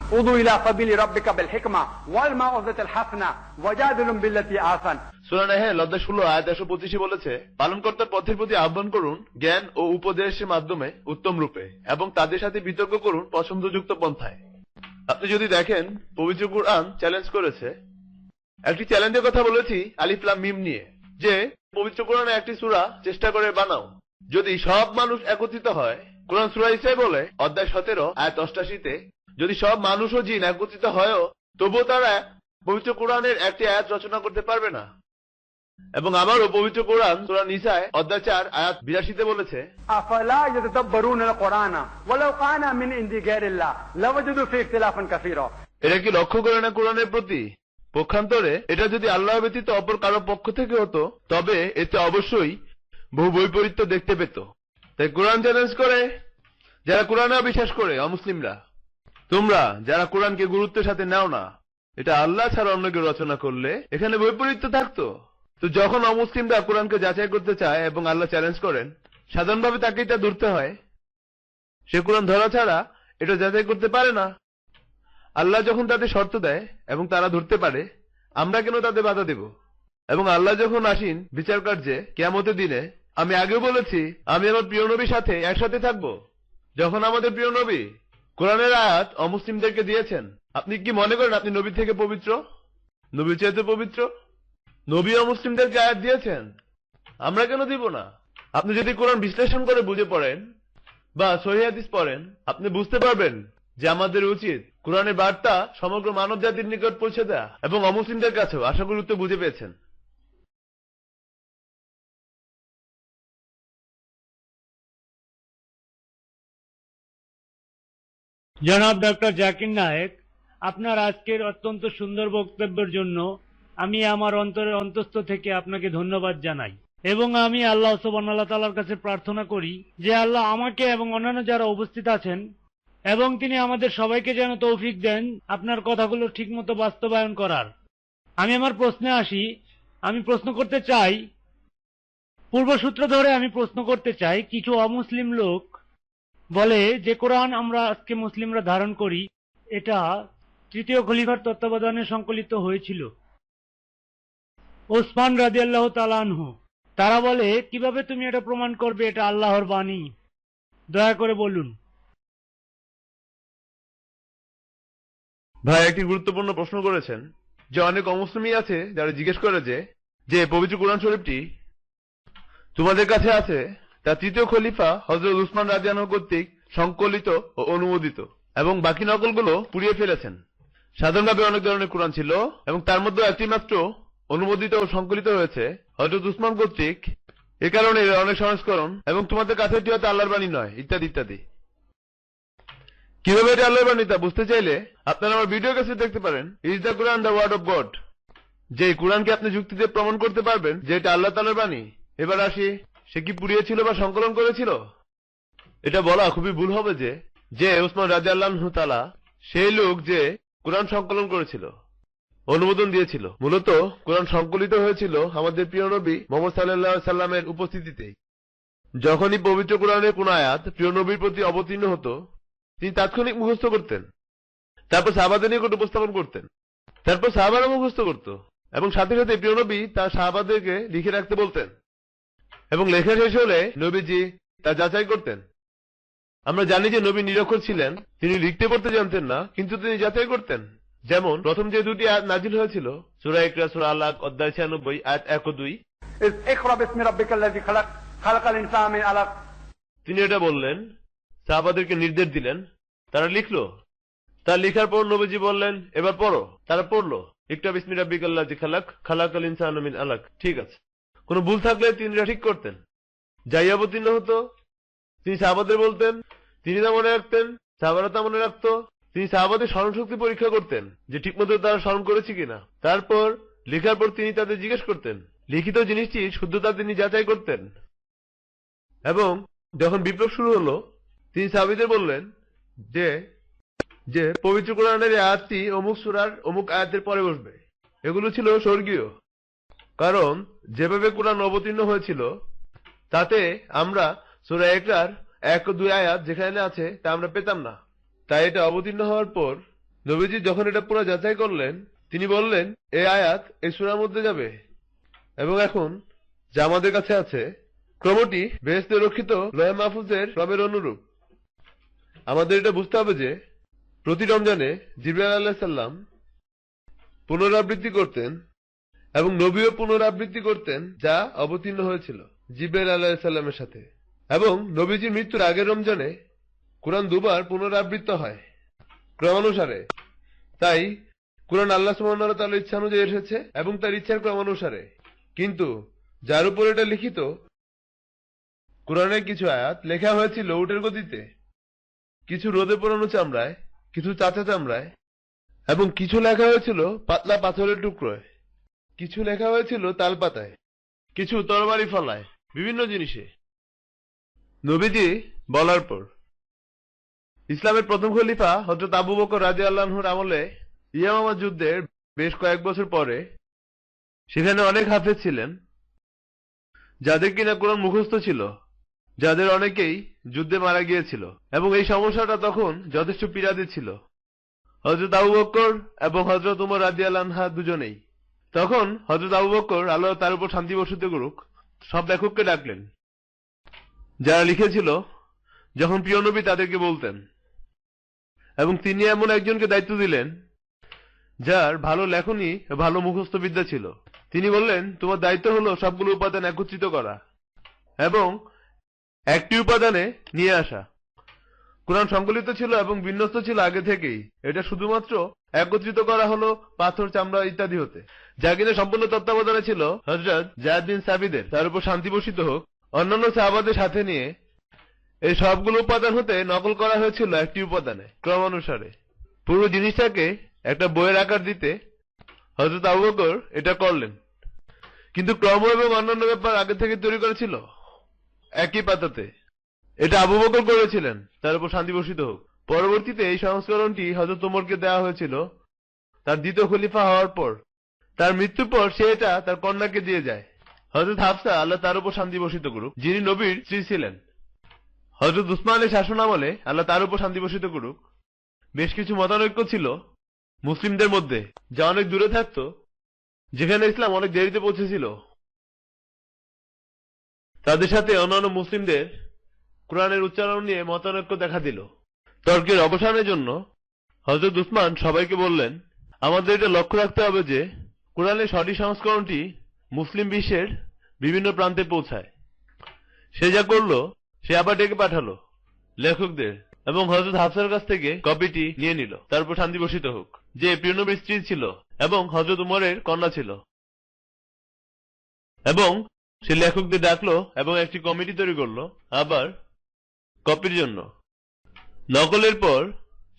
Speaker 2: উদু ইলা সাবিলি রাব্বিকা বিল হিকমা ওয়াল মাউযাতিল হাসানা ওয়াজাদিলুম বিল্লাতি আহসান।
Speaker 1: সূরা নাহল অধ্যায় 16 আয়াত 125 বলেছে, পালনকর্তার পথের প্রতি আহ্বান করুন জ্ঞান ও উপদেশের মাধ্যমে উত্তম রূপে, এবং তাদের সাথে বিতর্ক করুন পছন্দযুক্ত পন্থায়। আপনি যদি দেখেন পবিত্র কুরআন চ্যালেঞ্জ করেছে। একটি চ্যালেঞ্জের কথা বলেছি আলিফ লাম মিম নিয়ে, যে পবিত্র কোরআনে একটি সূরা চেষ্টা করে বানাও। যদি সব মানুষ একত্রিত হয়, কোরআন সূরা ইসরা বলে অধ্যায় 17 আয়াত 88-তে, যদি সব মানুষ ও জিন একত্রিত হয়ও তবুও তারা পবিত্র কোরআনের একটি আয়াত রচনা করতে পারবে না। এবং আবারও পবিত্র কোরআন সূরা নিসায় অধ্যায় 4 আয়াত 82-তে বলেছে,
Speaker 2: আফালা ইয়াতাদাব্বারুনাল কুরআনা ওয়ালাউ কানা মিন ইনদি গায়রিল্লাহ লাওয়াজাদু ফি ইখতিলাফান কাসীরা।
Speaker 1: এরা কি লক্ষ্য করে না কোরআনের প্রতি? পক্ষান্তরে এটা যদি আল্লাহ ব্যতীত অপর কারো পক্ষ থেকে হতো তবে এতে অবশ্যই বহু বৈপরীত্য দেখতে পেত। তাই কোরআন চ্যালেঞ্জ করে যারা কোরআনে অবিশ্বাস করে অমুসলিমরা, তোমরা যারা কোরআনকে গুরুত্বের সাথে নাও না, এটা আল্লাহ ছাড়া অন্য কেউ রচনা করলে এখানে বৈপরীত্য থাকতো। তো যখন অমুসলিমরা কোরআনকে যাচাই করতে চায় এবং আল্লাহ চ্যালেঞ্জ করেন, সাধারণভাবে তাকে এটা ধরতে হয়। সে কোরআন ধরা ছাড়া এটা যাচাই করতে পারে না। আল্লাহ যখন তাদের শর্ত দেয় এবং তারা ধরতে পারে, আমরা কেন তাদের বাধা দেব? এবং আল্লাহ যখন আসেন বিচার কার্যে কিয়ামতের দিনে, আমি আগেও বলেছি আমি আমার প্রিয় নবীর সাথে একসাথে থাকব। যখন আমাদের প্রিয় নবী কোরআনের আয়াত অমুসলিমদেরকে দিয়েছেন, আপনি কি মনে করেন আপনি নবী থেকে পবিত্র? নবীর চাইতে পবিত্র? নবী অমুসলিমদেরকে আয়াত দিয়েছেন, আমরা কেন দিব না? আপনি যদি কোরআন বিশ্লেষণ করে বুঝে পড়েন বা সহিহ হাদিস পড়েন, আপনি বুঝতে পারবেন যে আমাদের উচিত কোরআনের বার্তা সমগ্র মানব জাতির নিকট পৌঁছে দেয়া, এবং অমুসলিমদের কাছেও আশা করি উত্তর বুঝে পেয়েছেন।
Speaker 5: জনাব ডক্টর জাকির নায়েক, আপনার আজকের অত্যন্ত সুন্দর বক্তব্যের জন্য আমি আমার অন্তরের অন্তঃস্থ থেকে আপনাকে ধন্যবাদ জানাই, এবং আমি আল্লাহ সুবহানাহু ওয়া তাআলার কাছে প্রার্থনা করি যে আল্লাহ আমাকে এবং অন্যান্য যারা উপস্থিত আছেন এবং তিনি আমাদের সবাইকে যেন তৌফিক দেন আপনার কথাগুলো ঠিকমতো বাস্তবায়ন করার। আমি আমার প্রশ্নে আসি। আমি প্রশ্ন করতে চাই, পূর্বসূত্র ধরে আমি প্রশ্ন করতে চাই, কিছু অমুসলিম লোক বলে যে কোরআন আমরা আজকে মুসলিমরা ধারণ করি এটা তৃতীয় খলিফার তত্ত্বাবধানে সংকলিত হয়েছিল, ওসমান রাদিয়াল্লাহু তাআলা আনহু। তারা বলে কিভাবে তুমি এটা প্রমাণ করবে এটা আল্লাহর বাণী? দয়া করে বলুন।
Speaker 1: ভাই একটি গুরুত্বপূর্ণ প্রশ্ন করেছেন, যে অনেক অমুসলিমই আছে যারা জিজ্ঞেস করে যে পবিত্র কোরআন শরীফটি তোমাদের কাছে আছে তা তৃতীয় খলিফা হযরত উসমান রাদিয়াল্লাহু আনহু কর্তৃক সংকলিত ও অনুমোদিত, এবং বাকি নকলগুলো পুড়িয়ে ফেলেছেন। সাধারণভাবে অনেক ধরনের কোরআন ছিল এবং তার মধ্যে একটি মাত্র অনুমোদিত ও সংকলিত হয়েছে হযরত উসমান কর্তৃক। এ কারণে এর অনেক সংস্করণ, এবং তোমাদের কাছে এটি হয়তো আল্লাহর বাণী নয়, ইত্যাদি ইত্যাদি। কিভাবে এটা আল্লাহর বাণী তা বুঝতে চাইলে আপনারা আমার ভিডিও কাছে দেখতে পারেন, is the Quran the word of God. যে কোরআনকে আপনি যুক্তিতে প্রমাণ করতে পারবেন যে এটা আল্লাহ তাআলার বাণী। এবার আসি, সে কি পুড়িয়েছিল বা সংকলন করেছিল? এটা বলা খুবই ভুল হবে যে উসমান রাদিয়াল্লাহু আনহু তাআলা সেই লোক যে কোরআন সংকলন করেছিল, অনুমোদন দিয়েছিল। মূলত কোরআন সংকলিত হয়েছিল আমাদের প্রিয় নবী মুহাম্মদ সাল্লাল্লাহু আলাইহি সাল্লামের উপস্থিতিতেই। যখনই পবিত্র কোরআনের কোন আয়াত প্রিয় নবীর প্রতি অবতীর্ণ হতো, তিনি তাৎক্ষণিক মুখস্থ করতেন, তারপর সাহাবাদের নিকট উপস্থাপন করতেন, তারপর সাহাবারা মুখস্থ করত, এবং সাথে সাথে প্রিয় নবী তার সাহাবাদেরকে লিখে রাখতে বলতেন, এবং লেখা শেষ হলে নবীজি তা যাচাই করতেন। আমরা জানি যে নবী নিরক্ষর ছিলেন, তিনি লিখতে পড়তে জানতেন না, কিন্তু তিনি যাচাই করতেন। যেমন প্রথম যে দুটি আয়াত নাজিল হয়েছিল, সূরা ইকরা, সূরা আলাক, অধ্যায় 96, আয়াত 1 ও 2,
Speaker 2: ইকরা বিসমি রাব্বিকাল্লাযী খালাক খালাকাল ইনসানা মিন আলাক।
Speaker 1: তিনি এটা বললেন, সাহাবাদেরকে নির্দেশ দিলেন, তারা লিখলো। তার লেখার পর নবীজি বললেন, এবার পড়ো। তারা পড়লো, ইকরা বিসমি রাব্বিকাল্লাযী খালাক খালাকাল ইনসানা মিন আলাক। ঠিক আছে। কোনো ভুল থাকলে তিনি ঠিক করতেন। যাই অবতীর্ণ হতো তিনি সাহাবাদের বলতেন, তিনি তা মনে রাখতেন, সাহাবারা তা মনে রাখতো। তিনি সাহাবাদের স্মরণশক্তি পরীক্ষা করতেন যে ঠিকমতো তারা স্মরণ করেছে কিনা। তারপর লেখার পর তিনি তাদের জিজ্ঞেস করতেন, লিখিত জিনিসটির শুদ্ধতা তিনি যাচাই করতেন। এবং যখন বিপ্লব শুরু হলো, তিনি সাহাবীদের বললেন যে পবিত্র কোরআনের আয়াতটি অমুক সূরার অমুক আয়াতের পরে বসবে। এগুলো ছিল স্বর্গীয়, কারণ যেভাবে কোরআন অবতীর্ণ হয়েছিল তাতে আমরা সূরা ইকরার 1 ও 2 আয়াত যেখানে আছে তা আমরা পেতাম না। তাই এটা অবতীর্ণ হওয়ার পর নবীজি যখন এটা পুরো যাচাই করলেন, তিনি বললেন এই আয়াত এই সূরার মধ্যে যাবে। এবং এখন যা আমাদের কাছে আছে, ক্রমটি বেহেশতে রক্ষিত লৌহে মাহফুজের ক্রমের অনুরূপ। আমাদের এটা বুঝতে হবে যে প্রতি রমজানে জিবরাইল আলাইহিস সালাম পুনরাবৃত্তি করতেন, এবং নবীও পুনরাবৃত্তি করতেন যা অবতীর্ণ হয়েছিল জিবরাইল আলাইহিস সালামের সাথে। এবং নবীজির মৃত্যুর আগের রমজানে কোরআন দুবার পুনরাবৃত্ত হয় ক্রমানুসারে। তাই কোরআন আল্লাহ সুবহানাহু ওয়া তাআলার ইচ্ছা অনুযায়ী এসেছে এবং তার ইচ্ছার ক্রমানুসারে। কিন্তু যার উপর এটা লিখিত, কোরআনের কিছু আয়াত লেখা হয়েছিল উটের গতিতে, কিছু রোদে পোড়ানো চামড়ায়, কিছু চাচা চামড়ায়, এবং কিছু লেখা হয়েছিল পাতলা পাথরের টুকরোয়, কিছু লেখা হয়েছিল তাল পাতায়, কিছু তরবারি ফলায়, বিভিন্ন জিনিসে। নবীজি বলার পর ইসলামের প্রথম খলিফা হযরত আবু বকর রাদিয়াল্লাহু আনহুর আমলে ইয়ামামা যুদ্ধের বেশ কয়েক বছর পরে সেখানে অনেক হাফেজ ছিলেন যাদের কিনা কোরআন মুখস্থ ছিল, যাদের অনেকেই যুদ্ধে মারা গিয়েছিল, এবং এই সমস্যাটা তখন যথেষ্ট পীড়াদি ছিল। হযরত আবু বকর এবং হযরত উমর রাদিয়াল্লাহু আনহু দুজনেই। তখন হযরত আবু বকর, আল্লাহ তার উপর শান্তি বর্ষিত করুক, সব লেখককে ডাকলেন যারা লিখেছিল যখন প্রিয় নবী তাদেরকে বলতেন, এবং তিনি এমন একজনকে দায়িত্ব দিলেন যার ভালো লেখনী ও ভালো মুখস্থ বিদ্যা ছিল। তিনি বললেন, তোমার দায়িত্ব হলো সবগুলো উপাদান একত্রিত করা এবং একটি উপাদানে নিয়ে আসা। কোরআন সংকলিত ছিল এবং বিন্যস্ত ছিল আগে থেকেই, এটা শুধুমাত্র একত্রিত করা হলো পাথর, চামড়া ইত্যাদি হতে, যা কিনা সম্পূর্ণ তত্ত্বাবধানে ছিল হযরত যায়েদ বিন সাবিদের, তার উপর শান্তি বর্ষিত হোক। অন্যান্য সাহাবাদের সাথে নিয়ে এই সবগুলো উপাদান হতে নকল করা হয়েছিল একটি উপাদানে ক্রমানুসারে। পুরো জিনিসটাকে একটা বইয়ের আকার দিতে হযরত আবু বকর এটা করলেন, কিন্তু ক্রম এবং অন্যান্য ব্যাপার আগে থেকে তৈরি করা ছিল একই পাতাতে। এটা আবু বকর করেছিলেন, তার উপর শান্তি বর্ষিত হোক। পরবর্তীতে এই সংস্করণটি হযরত ওমরকে দেওয়া হয়েছিল তার দ্বিতীয় খলিফা হওয়ার পর। তার মৃত্যুর পর সে এটা তার কন্যাকে দিয়ে যায়, হযরত হাফসা, আল্লাহ তার উপর শান্তি বর্ষিত করুক, যিনি নবীর স্ত্রী ছিলেন। হযরত উসমানের শাসন আমলে, আল্লাহ তার উপর শান্তি বর্ষিত করুক, বেশ কিছু মতানৈক্য ছিল মুসলিমদের মধ্যে, যা অনেক দূরে থাকত, যেখানে ইসলাম অনেক দেরিতে পৌঁছেছিল। তাদের সাথে অন্যান্য মুসলিমদের কোরআনের উচ্চারণ নিয়ে মতানৈক্য দেখা দিল। তর্কের অবসানের জন্য হযরত উসমান সবাইকে বললেন, আমাদের এটা লক্ষ্য রাখতে হবে যে কোরআনের সঠিক সংস্করণটি মুসলিম বিশ্বের বিভিন্ন প্রান্তে পৌঁছায়। সে যা করলো, সে আবার ডেকে পাঠালো লেখকদের এবং হযরত হাফসার কাছ থেকে কপিটি নিয়ে নিল, তার উপর শান্তি বর্ষিত হোক, যে প্রিয় নবীর স্ত্রী ছিল এবং হযরত উমরের কন্যা ছিল। এবং সে লেখকদের ডাকলো এবং একটি কমিটি তৈরি করলো আবার কপির জন্য। নকলের পর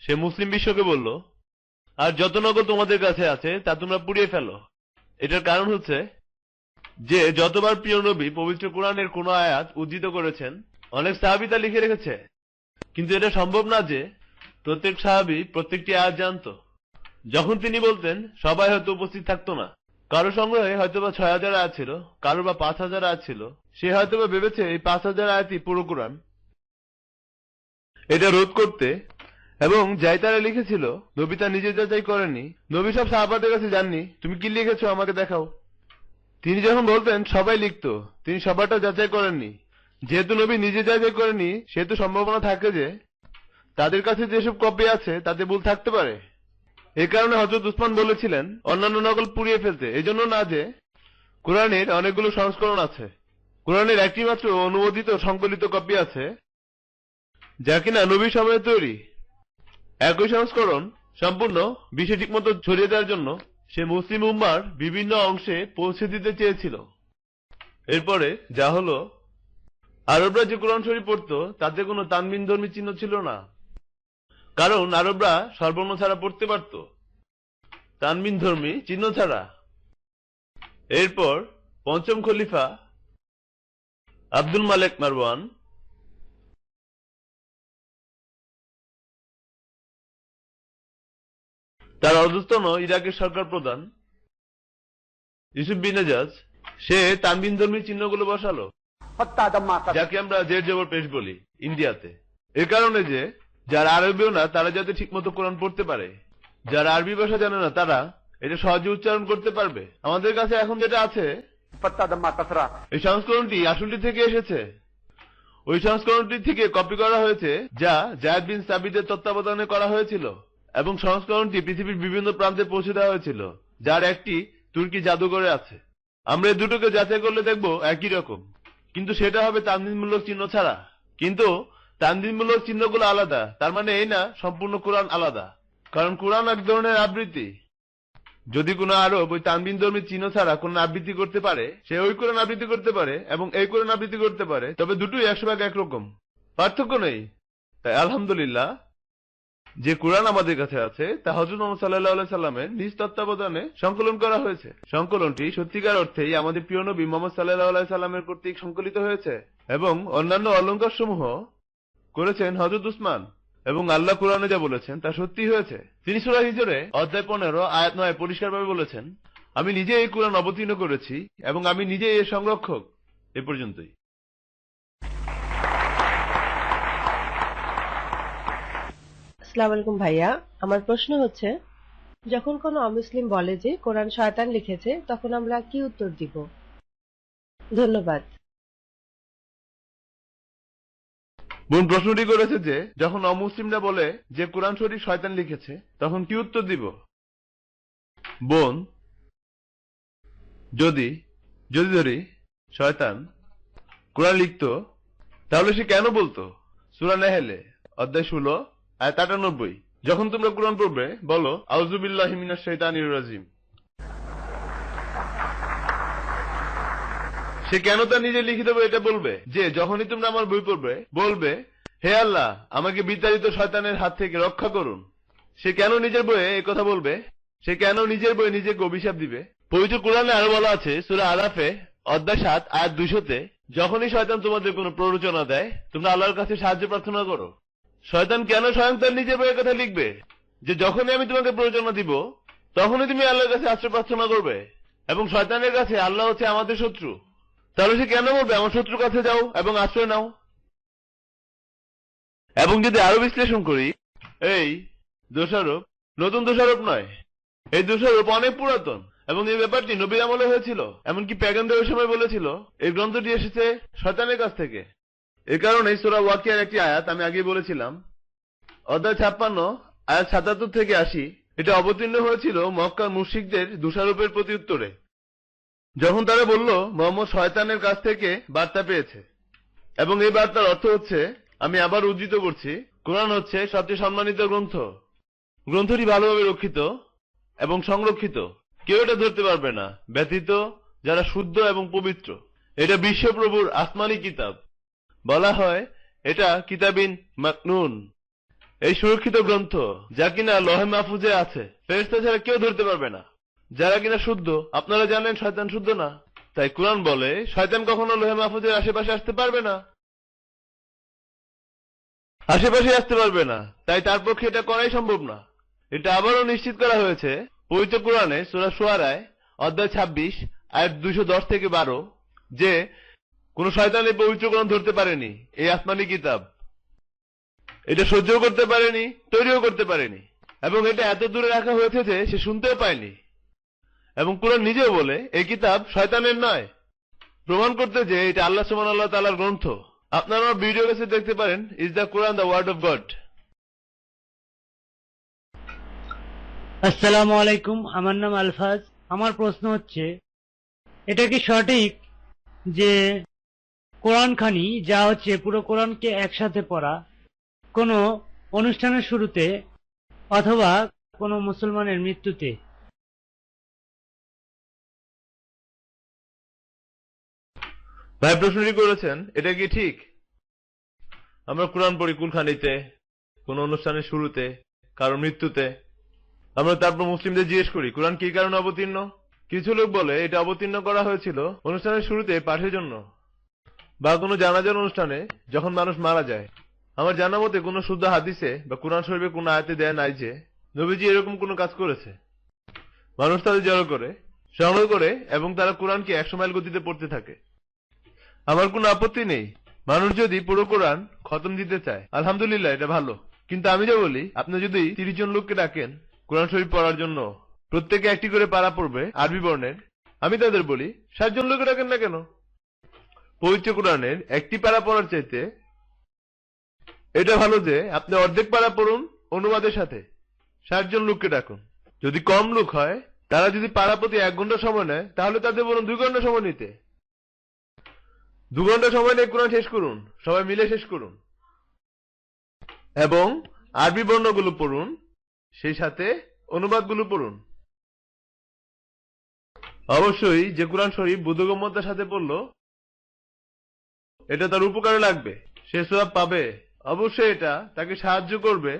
Speaker 1: সে মুসলিম বিশ্বকে বলল, আর যত নকল তোমাদের কাছে আছে তা তোমরা পুড়িয়ে ফেলো। এটার কারণ হচ্ছে যে যতবার প্রিয় নবী পবিত্র কোরআনের কোন আয়াত উদ্ধৃত করেছেন, অনেক সাহাবী তা লিখে রেখেছে, কিন্তু এটা সম্ভব না যে প্রত্যেক সাহাবী প্রত্যেকটি আয়াত জানতো। যখন তিনি বলতেন, সবাই হয়তো উপস্থিত থাকতো না। কারো সংগ্রহে হয়তোবা ৬,০০০ আয়াত ছিল, কারো বা ৫,০০০ আয়াত ছিল। সে হয়তোবা ভেবেছে এই ৫,০০০ আয়াতই পুরো কোরআন। এটা রোধ করতে এবং যাই তারা লিখেছিল, নবী তা নিজে যাচাই করেননি। নবী সব সাহাবাদের কাছে যাননি, তুমি কি লিখেছো আমাকে দেখাও। তিনি যখন বলতেন সবাই লিখত, তিনি সবারটা যাচাই করেননি। যেহেতু নবী নিজে যাচাই করেননি, সেহেতু সম্ভাবনা থাকে যে তাদের কাছে যেসব কপি আছে তাতে ভুল থাকতে পারে। এই কারণে হযরত উসমান বলেছিলেন অন্যান্য নকল পুড়িয়ে ফেলতে, এজন্য না যে কোরআনের অনেকগুলো সংস্করণ আছে। কোরআনের একটি মাত্র অনুমোদিত সংকলিত কপি আছে, যা কিনা নবীর সময়ে তৈরি। একই সংস্করণ সম্পূর্ণ বিশ্বে ঠিকমতো ছড়িয়ে দেওয়ার জন্য সে মুসলিম উম্মার বিভিন্ন অংশে পৌঁছে দিতে চেয়েছিল। এরপরে যা হলো, আরবরা যে কোরআন শরীফ পড়ত তাতে কোনো তানবিন ধর্মী চিহ্ন ছিল না, কারণ আরবরা স্বরবর্ণ ছাড়া পড়তে পারত, তানবিন ধর্মী চিহ্ন ছাড়া। এরপর পঞ্চম খলিফা আব্দুল মালেক মারওয়ান তার অধস্তন ইরাকের সরকার প্রধান ইউসুফ বিন নাজাজ, সে তানবিন ধর্মী চিহ্নগুলো বসালো, যাকে আমরা জের জবর পেশ বলি ইন্ডিয়াতে। এর কারণে যে যারা আরবীও না তারা যাতে ঠিকমতো কোরআন পড়তে পারে, যারা আরবি ভাষা জানে না তারা এটা সহজে উচ্চারণ করতে পারবে। আমাদের কাছে এখন যেটা আছে, এই সংস্করণটি আসলটি থেকে এসেছে, ওই সংস্করণটি থেকে কপি করা হয়েছে যা যায়েদ বিন সাবিতের তত্ত্বাবধানে করা হয়েছিল, এবং সংস্করণটি পৃথিবীর বিভিন্ন প্রান্তে পৌঁছে দেওয়া হয়েছিল, যার একটি তুর্কি জাদুঘরে আছে। আমরা এই দুটোকে যাচাই করলে দেখব একই রকম, কিন্তু সেটা হবে তানবিনমূলক চিহ্ন ছাড়া। কিন্তু তানবিনমূলক চিহ্নগুলো আলাদা, তার মানে এই না সম্পূর্ণ কোরআন আলাদা, কারণ কোরআন এক ধরনের আবৃত্তি। যদি কোনো আরব ওই তানবিন ধর্মী চিহ্ন ছাড়া কোন আবৃত্তি করতে পারে, সে ওই কোরআন আবৃত্তি করতে পারে এবং এই কোরআন আবৃত্তি করতে পারে, তবে দুটোই ১০০% একরকম, পার্থক্য নেই। তাই আলহামদুলিল্লাহ, যে কোরআন আমাদের কাছে আছে তা হযরত মুহাম্মদ সাল্লাল্লাহু আলাইহি সাল্লামের নিজ তত্ত্বাবধানে সংকলন করা হয়েছে। সংকলনটি সত্যিকার অর্থেই আমাদের প্রিয় নবী মুহাম্মদ সাল্লাল্লাহু আলাইহি সাল্লামের কর্তৃক সংকলিত হয়েছে, এবং অন্যান্য অলঙ্কার সমূহ করেছেন হযরত উসমান এবং আল্লাহ কোরআনে যা বলেছেন তা সত্যি হয়েছে। তিনি সূরা হিজরে অধ্যায় 15 আয়াত 9 পরিষ্কারভাবে বলেছেন, আমি নিজে এই কোরআন অবতীর্ণ করেছি এবং আমি নিজে এর সংরক্ষক। এ পর্যন্তই।
Speaker 6: আসসালামু আলাইকুম ভাইয়া, আমার প্রশ্ন হচ্ছে, যখন কোনো অমুসলিম বলে যে কোরআন শয়তান লিখেছে, তখন আমরা কি উত্তর দিব? ধন্যবাদ।
Speaker 1: বোন প্রশ্নটি করেছে যে যখন অমুসলিমরা বলে যে কোরআন শরীফ শয়তান লিখেছে তখন কি উত্তর দিব। বোন, যদি ধরি শয়তান কোরআন লিখতো তাহলে সে কেন বলতো? সূরা নাহলে অধ্যায় 16 আয়াত 98, যখন তোমরা কোরআন পড়বে বলো আউযু বিল্লাহি মিনাশ শাইতানির রাজিম। সে কেন তার নিজে লিখিত বই এটা বলবে যে যখনই তোমরা আমার বই পড়বে বলবে হে আল্লাহ আমাকে বিতাড়িত শয়তানের হাত থেকে রক্ষা করুন? সে কেন নিজের বইয়ে এই কথা বলবে? সে কেন নিজের বইয়ে নিজেকে অভিশাপ দিবে? পবিত্র কোরআনে আরো বলা আছে সূরা আরাফে অধ্যায় 7 আয়াত 200-তে, যখনই শয়তান তোমাদের কোনো প্ররোচনা দেয় তোমরা আল্লাহর কাছে সাহায্য প্রার্থনা করো। শয়তান কেন স্বয়ং তার নিজের বইয়ের কথা লিখবে যে যখনই আমি তোমাকে প্ররোচনা দিব তখনই তুমি আল্লাহর কাছে আশ্রয় প্রার্থনা করবে? এবং শয়তানের কাছে আল্লাহ হচ্ছে আমাদের শত্রু, তাহলে সে কেন বলবে আমার শত্রুর কাছে যাও এবং আশ্রয় নাও? এবং যদি আরো বিশ্লেষণ করি, এই দোষারোপ নতুন দোষারোপ নয়, এই দোষারোপ অনেক পুরাতন এবং এই ব্যাপারটি নবীর আমলে হয়েছিল। এমনকি প্যাগানদের ওই সময় বলেছিল এই গ্রন্থটি এসেছে শয়তানের কাছ থেকে। এ কারণে সূরা ওয়াকিয়ার একটি আয়াত আমি আগেই বলেছিলাম অধ্যায় 56 আয়াত 77 থেকে 80, এটা অবতীর্ণ হয়েছিল মক্কার মুশরিকদের দোষারোপের প্রতি উত্তরে, যখন তারা বলল মুহাম্মদ শয়তানের কাছ থেকে বার্তা পেয়েছে। এবং এই বার্তার অর্থ হচ্ছে, আমি আবার উদ্ধৃত করছি, কোরআন হচ্ছে সবচেয়ে সম্মানিত গ্রন্থ। গ্রন্থটি ভালোভাবে রক্ষিত এবং সংরক্ষিত, কেউ এটা ধরতে পারবে না ব্যতীত যারা শুদ্ধ এবং পবিত্র। এটা বিশ্বপ্রভুর আসমানি কিতাব। বলা হয় এটা কিতাবিন মাকনুন, এই সুরক্ষিত গ্রন্থ যা কিনা লহে মাহফুজে আছে, ফেরেশতা ছাড়া কেউ ধরতে পারবে না। যারা কিনা শুদ্ধ, আপনারা জানেন শয়তান শুদ্ধ না, তাই কোরআন বলে শয়তান কখনো লোহে মাহফুজের আশেপাশে আসতে পারবে না, আশেপাশে আসতে পারবে না, তাই তার পক্ষে এটা করাই সম্ভব না। এটা আবারও নিশ্চিত করা হয়েছে পবিত্র কোরআনে সূরা শুআরায় অধ্যায় 26 আয়াত 210 থেকে 12, যে কোন শয়তান এই পবিত্র কোরআন ধরতে পারেনি, এই আসমানি কিতাব। এটা সহ্য করতে পারেনি, তৈরিও করতে পারেনি, এবং এটা এত দূরে রাখা হয়েছে যে সে শুনতেও পায়নি। এবং কোরআন নিজেও বলে এই কিতাব শয়তানের নয়, প্রমাণ করতে যে এটা আল্লাহ সুবহানাহু ওয়া তাআলার গ্রন্থ। আপনারা ভিডিও কাছে দেখতে পারেন, is the Quran the word of God.
Speaker 5: আসসালামু আলাইকুম, আমার নাম আলফাজ। আমার প্রশ্ন হচ্ছে, এটা কি সঠিক যে কোরআন খানি যা হচ্ছে পুরো কোরআনকে একসাথে পড়া কোনো অনুষ্ঠানের শুরুতে অথবা কোনো মুসলমানের মৃত্যুতে?
Speaker 1: ভাই প্রশ্নটি করেছেন, এটা কি ঠিক? আমরা কোরআন পড়ি কুলখানিতে, কোন অনুষ্ঠানের শুরুতে, কারো মৃত্যুতে। আমরা তারপর মুসলিমদের জিজ্ঞেস করি কোরআন কি কারণে অবতীর্ণ। কিছু লোক বলে এটা অবতীর্ণ করা হয়েছিল অনুষ্ঠানের শুরুতে পাঠের জন্য বা কোনো জানাজার অনুষ্ঠানে যখন মানুষ মারা যায়। আমার জানা মতে কোনো শুদ্ধ হাদিসে বা কোরআন শরীফে কোনো আয়াতে দেয়া নাই যে নবীজি এরকম কোনো কাজ করেছে। মানুষ তাদের জড়ো করে, সংগ্রহ করে এবং তারা কোরআনকে 100 মাইল গতিতে পড়তে থাকে। আমার কোনো আপত্তি নেই, মানুষ যদি পুরো কোরআন খতম দিতে চায়, আলহামদুলিল্লাহ, এটা ভালো। কিন্তু আমি যা বলি, আপনি যদি 30 জন লোককে ডাকেন কোরআন শরীফ পড়ার জন্য, প্রত্যেকে একটি করে পারা পড়বে আরবি বর্ণের, আমি তাদের বলি 60 জন লোককে ডাকেন না কেন? পবিত্র কোরআনের একটি পারা পড়ার চাইতে এটা ভালো যে আপনি অর্ধেক পারা পড়ুন অনুবাদের সাথে, 60 জন লোককে ডাকুন। যদি কম লোক হয়, তারা যদি পারা প্রতি 1 ঘন্টা সময় নেয়, তাহলে তাদের বলুন 2 ঘন্টা সময় নিতে। 2 ঘন্টা সময় নিয়ে কোরআন শেষ করুন, সবাই মিলে শেষ করুন, এবং আরবি বর্ণগুলো পড়ুন, সেই সাথে অনুবাদগুলো পড়ুন। অবশ্যই যে কোরআন শরীফ বোধগম্যতার সাথে পড়ল, এটা তার উপকারে লাগবে, সে সওয়াব পাবে। অবশ্যই এটা তাকে সাহায্য করবে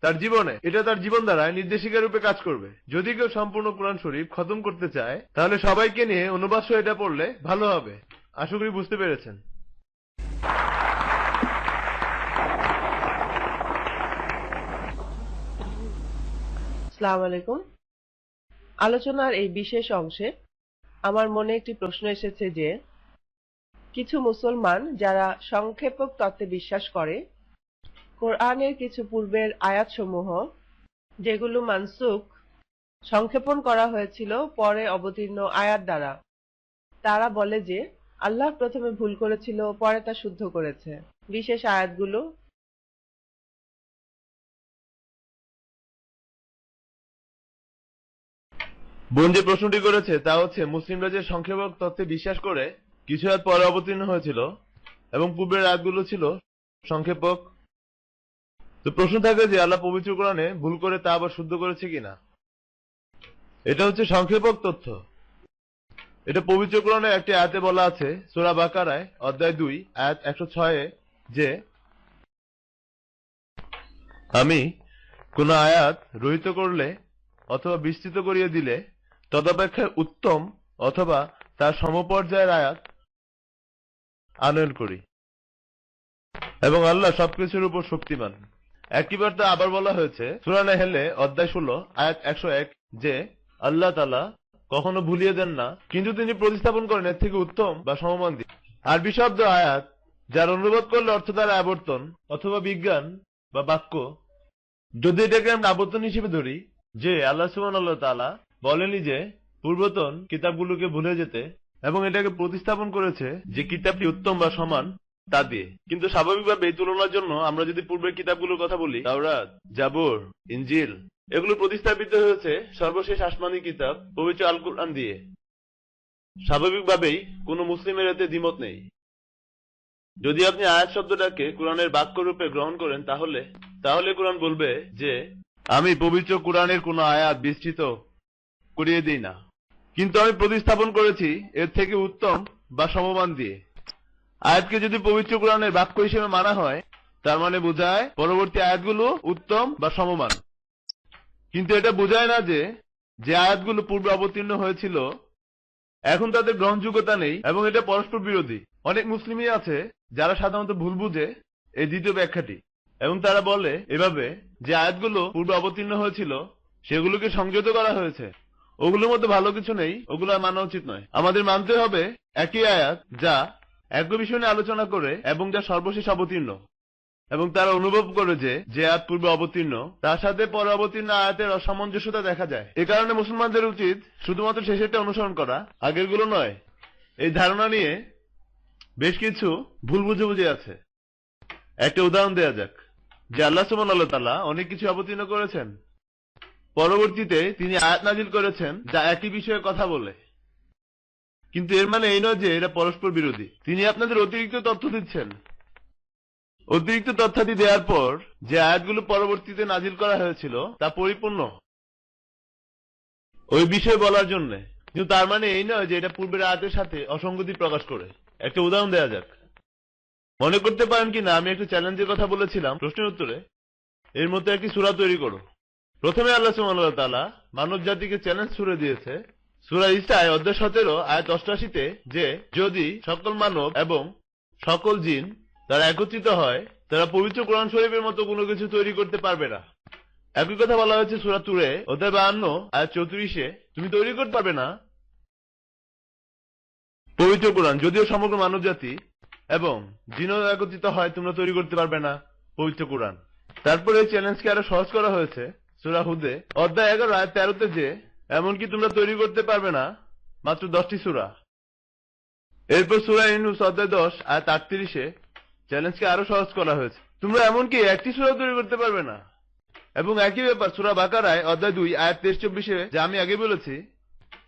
Speaker 1: তার জীবনে, এটা তার জীবন দ্বারা নির্দেশিকা রূপে কাজ করবে। যদি কেউ সম্পূর্ণ কোরআন শরীফ খতম করতে চায়, তাহলে সবাইকে নিয়ে অনুবাদ সহ এটা পড়লে ভালো হবে। আশা করি বুঝতে পেরেছেন।
Speaker 6: আসসালামু আলাইকুম। আলোচনার এই বিশেষ অংশে আমার মনে একটি প্রশ্ন এসেছে যে কিছু মুসলমান যারা সংক্ষেপক তত্ত্বে বিশ্বাস করে কোরআনের কিছু পূর্বের আয়াতসমূহ যেগুলো মানসুখ সংক্ষেপণ করা হয়েছিল পরে অবতীর্ণ আয়াত দ্বারা, তারা বলে যে আল্লাহ প্রথমে ভুল করেছিল, পরে তা শুদ্ধ করেছে। বিশেষ আয়াতগুলো
Speaker 1: বোন যে প্রশ্নটি করেছে তা হচ্ছে মুসলিমরা যে সংক্ষেপক তত্ত্বে বিশ্বাস করে কিছু আয়াত পরে অবতীর্ণ হয়েছিল এবং পূর্বের আয়াতগুলো ছিল সংক্ষেপক। তো প্রশ্ন থাকে যে আল্লাহ পবিত্র কোরআনে ভুল করে তা আবার শুদ্ধ করেছে কিনা। এটা হচ্ছে সংক্ষেপক তথ্য। এটা পবিত্র কোরআনে একটি আয়াতে বলা আছে, সূরা বাকারায় অধ্যায় 2 আয়াত 106 যে আমি কোন আয়াত রহিত করলে অথবা বিস্তৃত করিয়ে দিলে তদপেক্ষা উত্তম অথবা তার সমপর্যায়ের আয়াত আনয়ন করি এবং আল্লাহ সবকিছুর উপর শক্তিমান। একই বার্তা আবার বলা হয়েছে সূরা নাহলে অধ্যায় 16 আয়াত 101 যে আল্লাহ তাআলা কখনো ভুলিয়ে দেন না, কিন্তু তিনি প্রতিস্থাপন করেন এর থেকে উত্তম বা সমমান দিয়ে। আরবি শব্দ আয়াত যার অনুবাদ করলে অর্থ দ্বারা আবর্তন অথবা বিজ্ঞান বা বাক্য। যদি এটাকে আমরা আবর্তন হিসেবে ধরি যে আল্লাহ সুবহানাহু ওয়া তাআলা বলেনি যে পূর্বতন কিতাবগুলোকে ভুলে যেতে এবং এটাকে প্রতিস্থাপন করেছে যে কিতাবটি উত্তম বা সমান তা দিয়ে। কিন্তু স্বাভাবিকভাবে এই তুলনার জন্য আমরা যদি পূর্বের কিতাবগুলোর কথা বলি, তাওরাত, জাবুর, ইনজিল, এগুলো প্রতিস্থাপিত হয়েছে সর্বশেষ আসমানি কিতাব পবিত্র আল কুরআন দিয়ে। স্বাভাবিকভাবেই কোন মুসলিমের এতে দ্বিমত নেই। যদি আপনি আয়াত শব্দটাকে কোরআনের বাক্য রূপে গ্রহণ করেন তাহলে কোরআন বলবে যে আমি পবিত্র কোরআনের কোন আয়াত বিস্তৃত করিয়ে দিই না, কিন্তু আমি প্রতিস্থাপন করেছি এর থেকে উত্তম বা সমমান দিয়ে। আয়াতকে যদি পবিত্র কোরআনের বাক্য হিসেবে মানা হয় তার মানে বোঝায় পরবর্তী আয়াতগুলো উত্তম বা সমমান। কিন্তু এটা বোঝায় না যে আয়াতগুলো পূর্বে অবতীর্ণ হয়েছিল এখন তাদের গ্রহণযোগ্যতা নেই এবং এটা পরস্পর বিরোধী। অনেক মুসলিমই আছে যারা সাধারণত ভুল বুঝে এই দ্বিতীয় ব্যাখ্যাটি এবং তারা বলে এভাবে যে আয়াতগুলো পূর্বে অবতীর্ণ হয়েছিল সেগুলোকে সংযত করা হয়েছে, ওগুলোর মধ্যে ভালো কিছু নেই, ওগুলো আর মানা উচিত নয়। আমাদের মানতে হবে একই আয়াত যা একই বিষয় নিয়ে আলোচনা করে এবং যা সর্বশেষ অবতীর্ণ এবং তারা অনুভব করে যে আয়াত পূর্বে অবতীর্ণ তার সাথে পরে অবতীর্ণ আয়াতের অসামঞ্জস্যতা দেখা যায়। এ কারণে মুসলমানদের উচিত শুধুমাত্র শেষেরটা অনুসরণ করা, আগেরগুলো নয়। এই ধারণা নিয়ে বেশ কিছু ভুল বুঝাবুঝি আছে। একটা উদাহরণ দেওয়া যাক যে আল্লাহ সুবহানাহু ওয়া তাআলা অনেক কিছু অবতীর্ণ করেছেন, পরবর্তীতে তিনি আয়াত নাজিল করেছেন যা একই বিষয়ে কথা বলে, কিন্তু এর মানে এই নয় যে এরা পরস্পর বিরোধী। তিনি আপনাদের অতিরিক্ত তথ্য দিচ্ছেন। অতিরিক্ত তথ্যাদি দেওয়ার পর যে আয়াতগুলো পরবর্তীতে নাজিল করা হয়েছিল তা পরিপূর্ণ ওই বিষয়ে বলার জন্য, কিন্তু তার মানে এই নয় যে এটা পূর্বের আয়াতের সাথে অসঙ্গতি প্রকাশ করে। একটা উদাহরণ দেওয়া যাক। মনে করতে পারেন কিনা আমি একটা চ্যালেঞ্জের কথা বলেছিলাম প্রশ্নের উত্তরে, এর মতো একটি সূরা তৈরি করো। প্রথমে আল্লাহ সুবহানাহু ওয়া তাআলা মানব জাতিকে চ্যালেঞ্জ ছুড়ে দিয়েছে সূরা ইসরায় অধ্যায় 17 আয়াত 88 যে যদি সকল মানব এবং সকল জিন তারা একত্রিত হয় তারা পবিত্র কোরআন শরীফের মতো কোনো কিছু তৈরি করতে পারবে না। একই কথা বলা হয়েছে সূরা তুরে অধ্যায় 52 আয়াত 34 তুমি তৈরি করতে পারবে না পবিত্র কোরআন, যদিও সমগ্র মানব জাতি এবং জিনও একত্রিত হয় তোমরা তৈরি করতে পারবে না পবিত্র কোরআন। তারপরে এই চ্যালেঞ্জকে আরো সহজ করা হয়েছে সূরা হুদে অধ্যায় 11 আয়াত 13 যে এমনকি তোমরা তৈরি করতে পারবে না মাত্র 10টি সূরা। এরপর সূরা ইউনূস অধ্যায় 10 আয়াত 38 চ্যালেঞ্জকে আরো সহজ করা হয়েছে, তোমরা এমনকি একটি সূরা তৈরি করতে পারবে না। এবং একই ব্যাপার সূরা বাকারায় অধ্যায় 2 আয়াত 23-24 যা আমি আগে বলেছি,